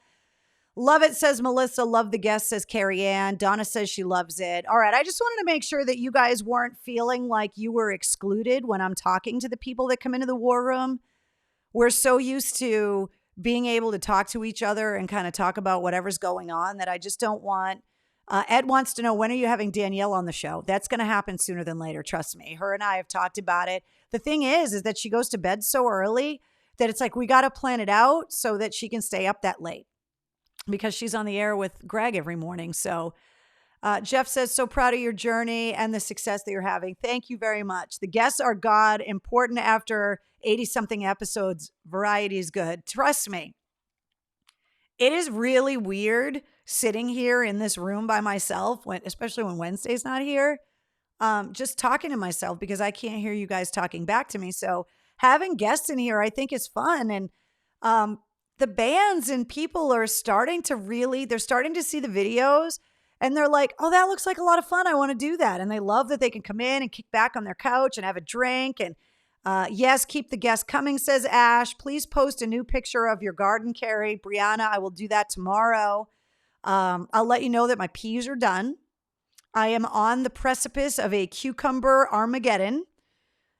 Love it, says Melissa. Love the guest, says Carrie Ann. Donna says she loves it. All right. I just wanted to make sure that you guys weren't feeling like you were excluded when I'm talking to the people that come into the War Room. We're so used to being able to talk to each other and kind of talk about whatever's going on that I just don't want. Ed wants to know, when are you having Danielle on the show? That's going to happen sooner than later. Trust me. Her and I have talked about it. The thing is that she goes to bed so early that it's like, we got to plan it out so that she can stay up that late, because she's on the air with Greg every morning. So Jeff says, so proud of your journey and the success that you're having. Thank you very much. The guests are God. Important after 80-something episodes. Variety is good. Trust me. It is really weird sitting here in this room by myself, especially when Wednesday's not here, just talking to myself because I can't hear you guys talking back to me. So having guests in here, I think, is fun. And the bands and people are starting to they're starting to see the videos and they're like, oh, that looks like a lot of fun. I want to do that. And they love that they can come in and kick back on their couch and have a drink. And Yes, keep the guests coming, says Ash. Please post a new picture of your garden, Carrie. Brianna, I will do that tomorrow. I'll let you know that my peas are done. I am on the precipice of a cucumber Armageddon.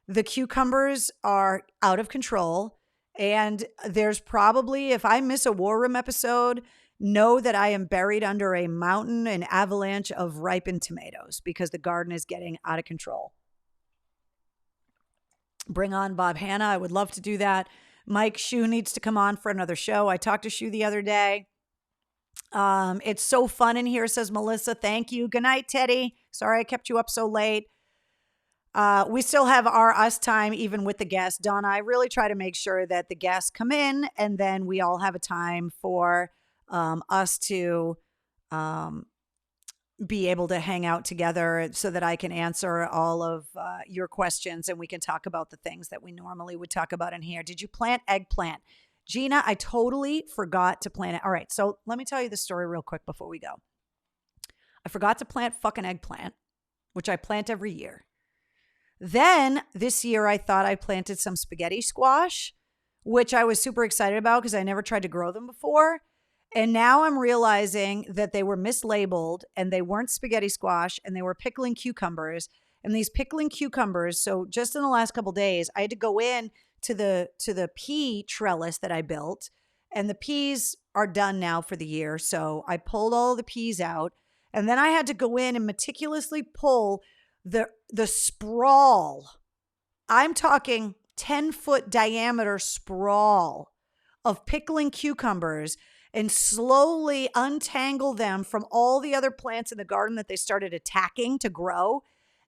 The cucumbers are out of control. And there's probably, if I miss a War Room episode, know that I am buried under a mountain and avalanche of ripened tomatoes because the garden is getting out of control. Bring on Bob Hanna. I would love to do that. Mike Shue needs to come on for another show. I talked to Shue the other day. It's so fun in here, says Melissa. Thank you. Good night, Teddy. Sorry I kept you up so late. We still have our us time, even with the guests. Donna, I really try to make sure that the guests come in and then we all have a time for us to be able to hang out together so that I can answer all of your questions and we can talk about the things that we normally would talk about in here. Did you plant eggplant? Gina, I totally forgot to plant it. All right, so let me tell you the story real quick before we go. I forgot to plant fucking eggplant, which I plant every year. Then this year I thought I planted some spaghetti squash, which I was super excited about because I never tried to grow them before. And now I'm realizing that they were mislabeled and they weren't spaghetti squash and they were pickling cucumbers. And these pickling cucumbers, so just in the last couple of days, I had to go in to the pea trellis that I built. And the peas are done now for the year. So I pulled all the peas out. And then I had to go in and meticulously pull the sprawl. I'm talking 10-foot diameter sprawl of pickling cucumbers and slowly untangle them from all the other plants in the garden that they started attacking to grow,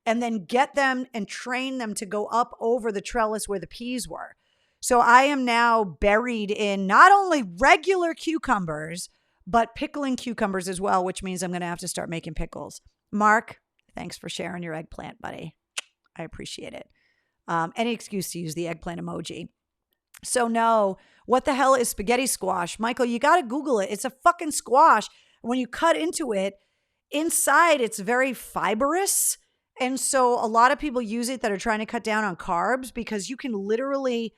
and then get them and train them to go up over the trellis where the peas were. So I am now buried in not only regular cucumbers, but pickling cucumbers as well, which means I'm going to have to start making pickles. Mark, thanks for sharing your eggplant, buddy. I appreciate it. Any excuse to use the eggplant emoji. So no, what the hell is spaghetti squash? Michael, you got to Google it. It's a fucking squash. When you cut into it, inside it's very fibrous. And so a lot of people use it that are trying to cut down on carbs because you can literally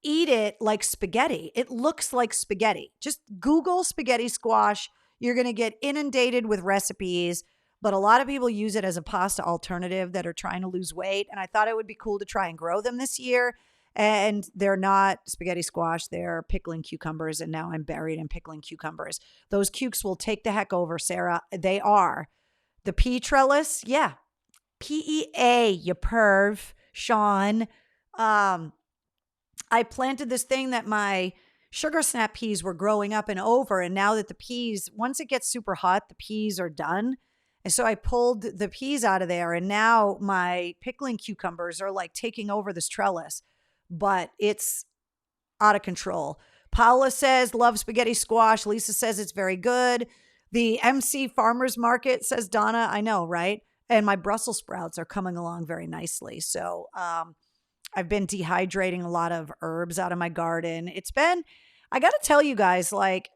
eat it like spaghetti. It looks like spaghetti. Just Google spaghetti squash. You're going to get inundated with recipes. But a lot of people use it as a pasta alternative that are trying to lose weight. And I thought it would be cool to try and grow them this year. And they're not spaghetti squash. They're pickling cucumbers. And now I'm buried in pickling cucumbers. Those cukes will take the heck over, Sarah. They are. The pea trellis, yeah. PEA, you perv, Sean. I planted this thing that my sugar snap peas were growing up and over. And now that the peas, once it gets super hot, the peas are done. And so I pulled the peas out of there. And now my pickling cucumbers are like taking over this trellis. But it's out of control. Paula says, love spaghetti squash. Lisa says it's very good. The MC Farmers Market, says Donna. I know, right? And my Brussels sprouts are coming along very nicely. So I've been dehydrating a lot of herbs out of my garden. I got to tell you guys, like,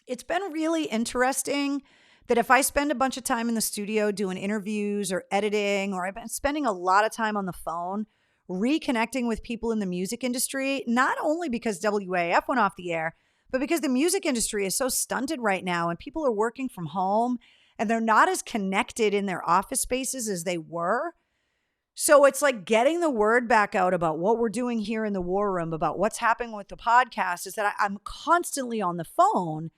it's been really interesting that if I spend a bunch of time in the studio doing interviews or editing, or I've been spending a lot of time on the phone, reconnecting with people in the music industry, not only because WAF went off the air, but because the music industry is so stunted right now and people are working from home and they're not as connected in their office spaces as they were. So it's like getting the word back out about what we're doing here in the War Room, about what's happening with the podcast, is that I'm constantly on the phone,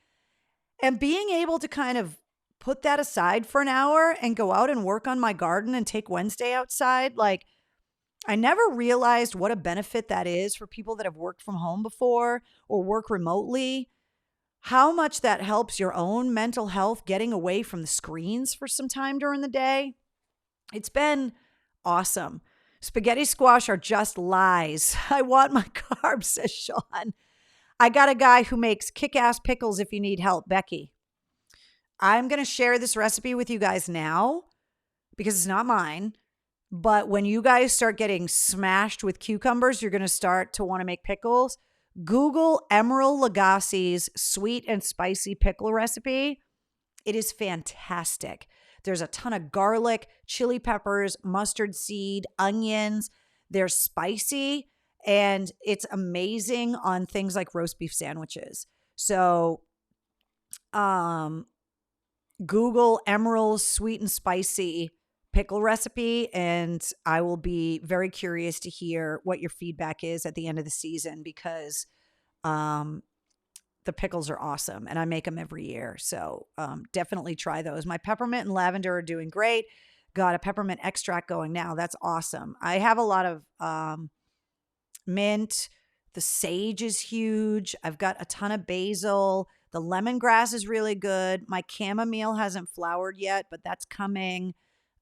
and being able to kind of put that aside for an hour and go out and work on my garden and take Wednesday outside. Like, I never realized what a benefit that is for people that have worked from home before or work remotely, how much that helps your own mental health getting away from the screens for some time during the day. It's been awesome. Spaghetti squash are just lies. I want my carbs, says Sean. I got a guy who makes kick-ass pickles if you need help, Becky. I'm going to share this recipe with you guys now because it's not mine. But when you guys start getting smashed with cucumbers, you're going to start to want to make pickles. Google Emerald Lagasse's sweet and spicy pickle recipe. It is fantastic. There's a ton of garlic, chili peppers, mustard seed, onions. They're spicy and it's amazing on things like roast beef sandwiches. So, Google Emerald's sweet and spicy pickle recipe, and I will be very curious to hear what your feedback is at the end of the season, because the pickles are awesome and I make them every year. So definitely try those. My peppermint and lavender are doing great. Got a peppermint extract going now. That's awesome. I have a lot of mint. The sage is huge. I've got a ton of basil. The lemongrass is really good. My chamomile hasn't flowered yet, but that's coming.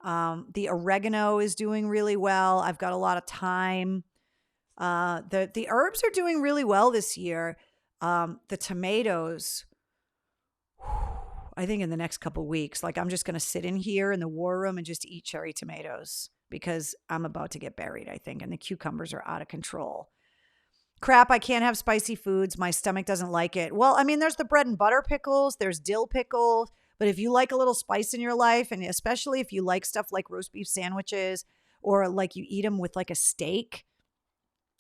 The oregano is doing really well. I've got a lot of thyme. The herbs are doing really well this year. The tomatoes, I think in the next couple of weeks, like I'm just going to sit in here in the war room and just eat cherry tomatoes because I'm about to get buried, I think. And the cucumbers are out of control. Crap, I can't have spicy foods. My stomach doesn't like it. Well, I mean, there's the bread and butter pickles. There's dill pickles. But if you like a little spice in your life, and especially if you like stuff like roast beef sandwiches or like you eat them with like a steak,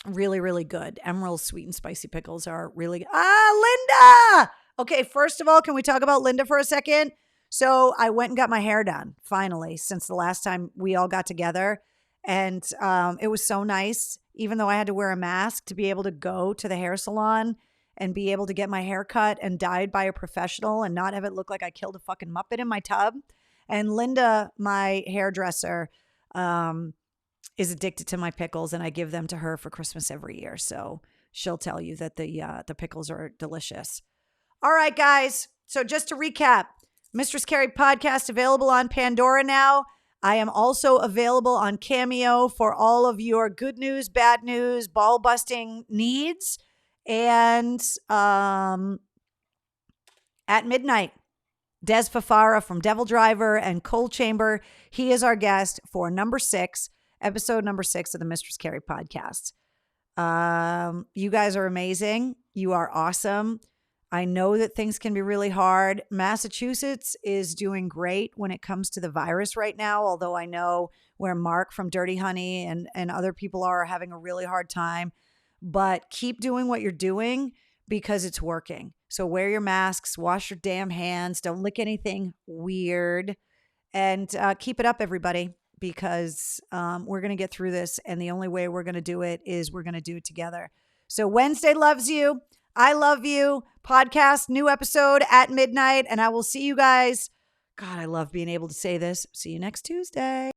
really, really good. Emerald's sweet and spicy pickles are really good. Linda! Okay, first of all, can we talk about Linda for a second? So I went and got my hair done, finally, since the last time we all got together. And it was so nice, even though I had to wear a mask, to be able to go to the hair salon and be able to get my hair cut and dyed by a professional and not have it look like I killed a fucking Muppet in my tub. And Linda, my hairdresser, is addicted to my pickles, and I give them to her for Christmas every year. So she'll tell you that the pickles are delicious. All right, guys. So just to recap, Mistress Carrie podcast available on Pandora now. I am also available on Cameo for all of your good news, bad news, ball busting needs. And at midnight, Des Fafara from Devildriver and Cold Chamber, he is our guest for episode number 6 of the Mistress Carrie podcast. You guys are amazing. You are awesome. I know that things can be really hard. Massachusetts is doing great when it comes to the virus right now, although I know where Mark from Dirty Honey and other people are having a really hard time. But keep doing what you're doing because it's working. So wear your masks, wash your damn hands, don't lick anything weird, and keep it up, everybody, because we're going to get through this. And the only way we're going to do it is we're going to do it together. So Wednesday loves you. I love you. Podcast, new episode at midnight. And I will see you guys. God, I love being able to say this. See you next Tuesday.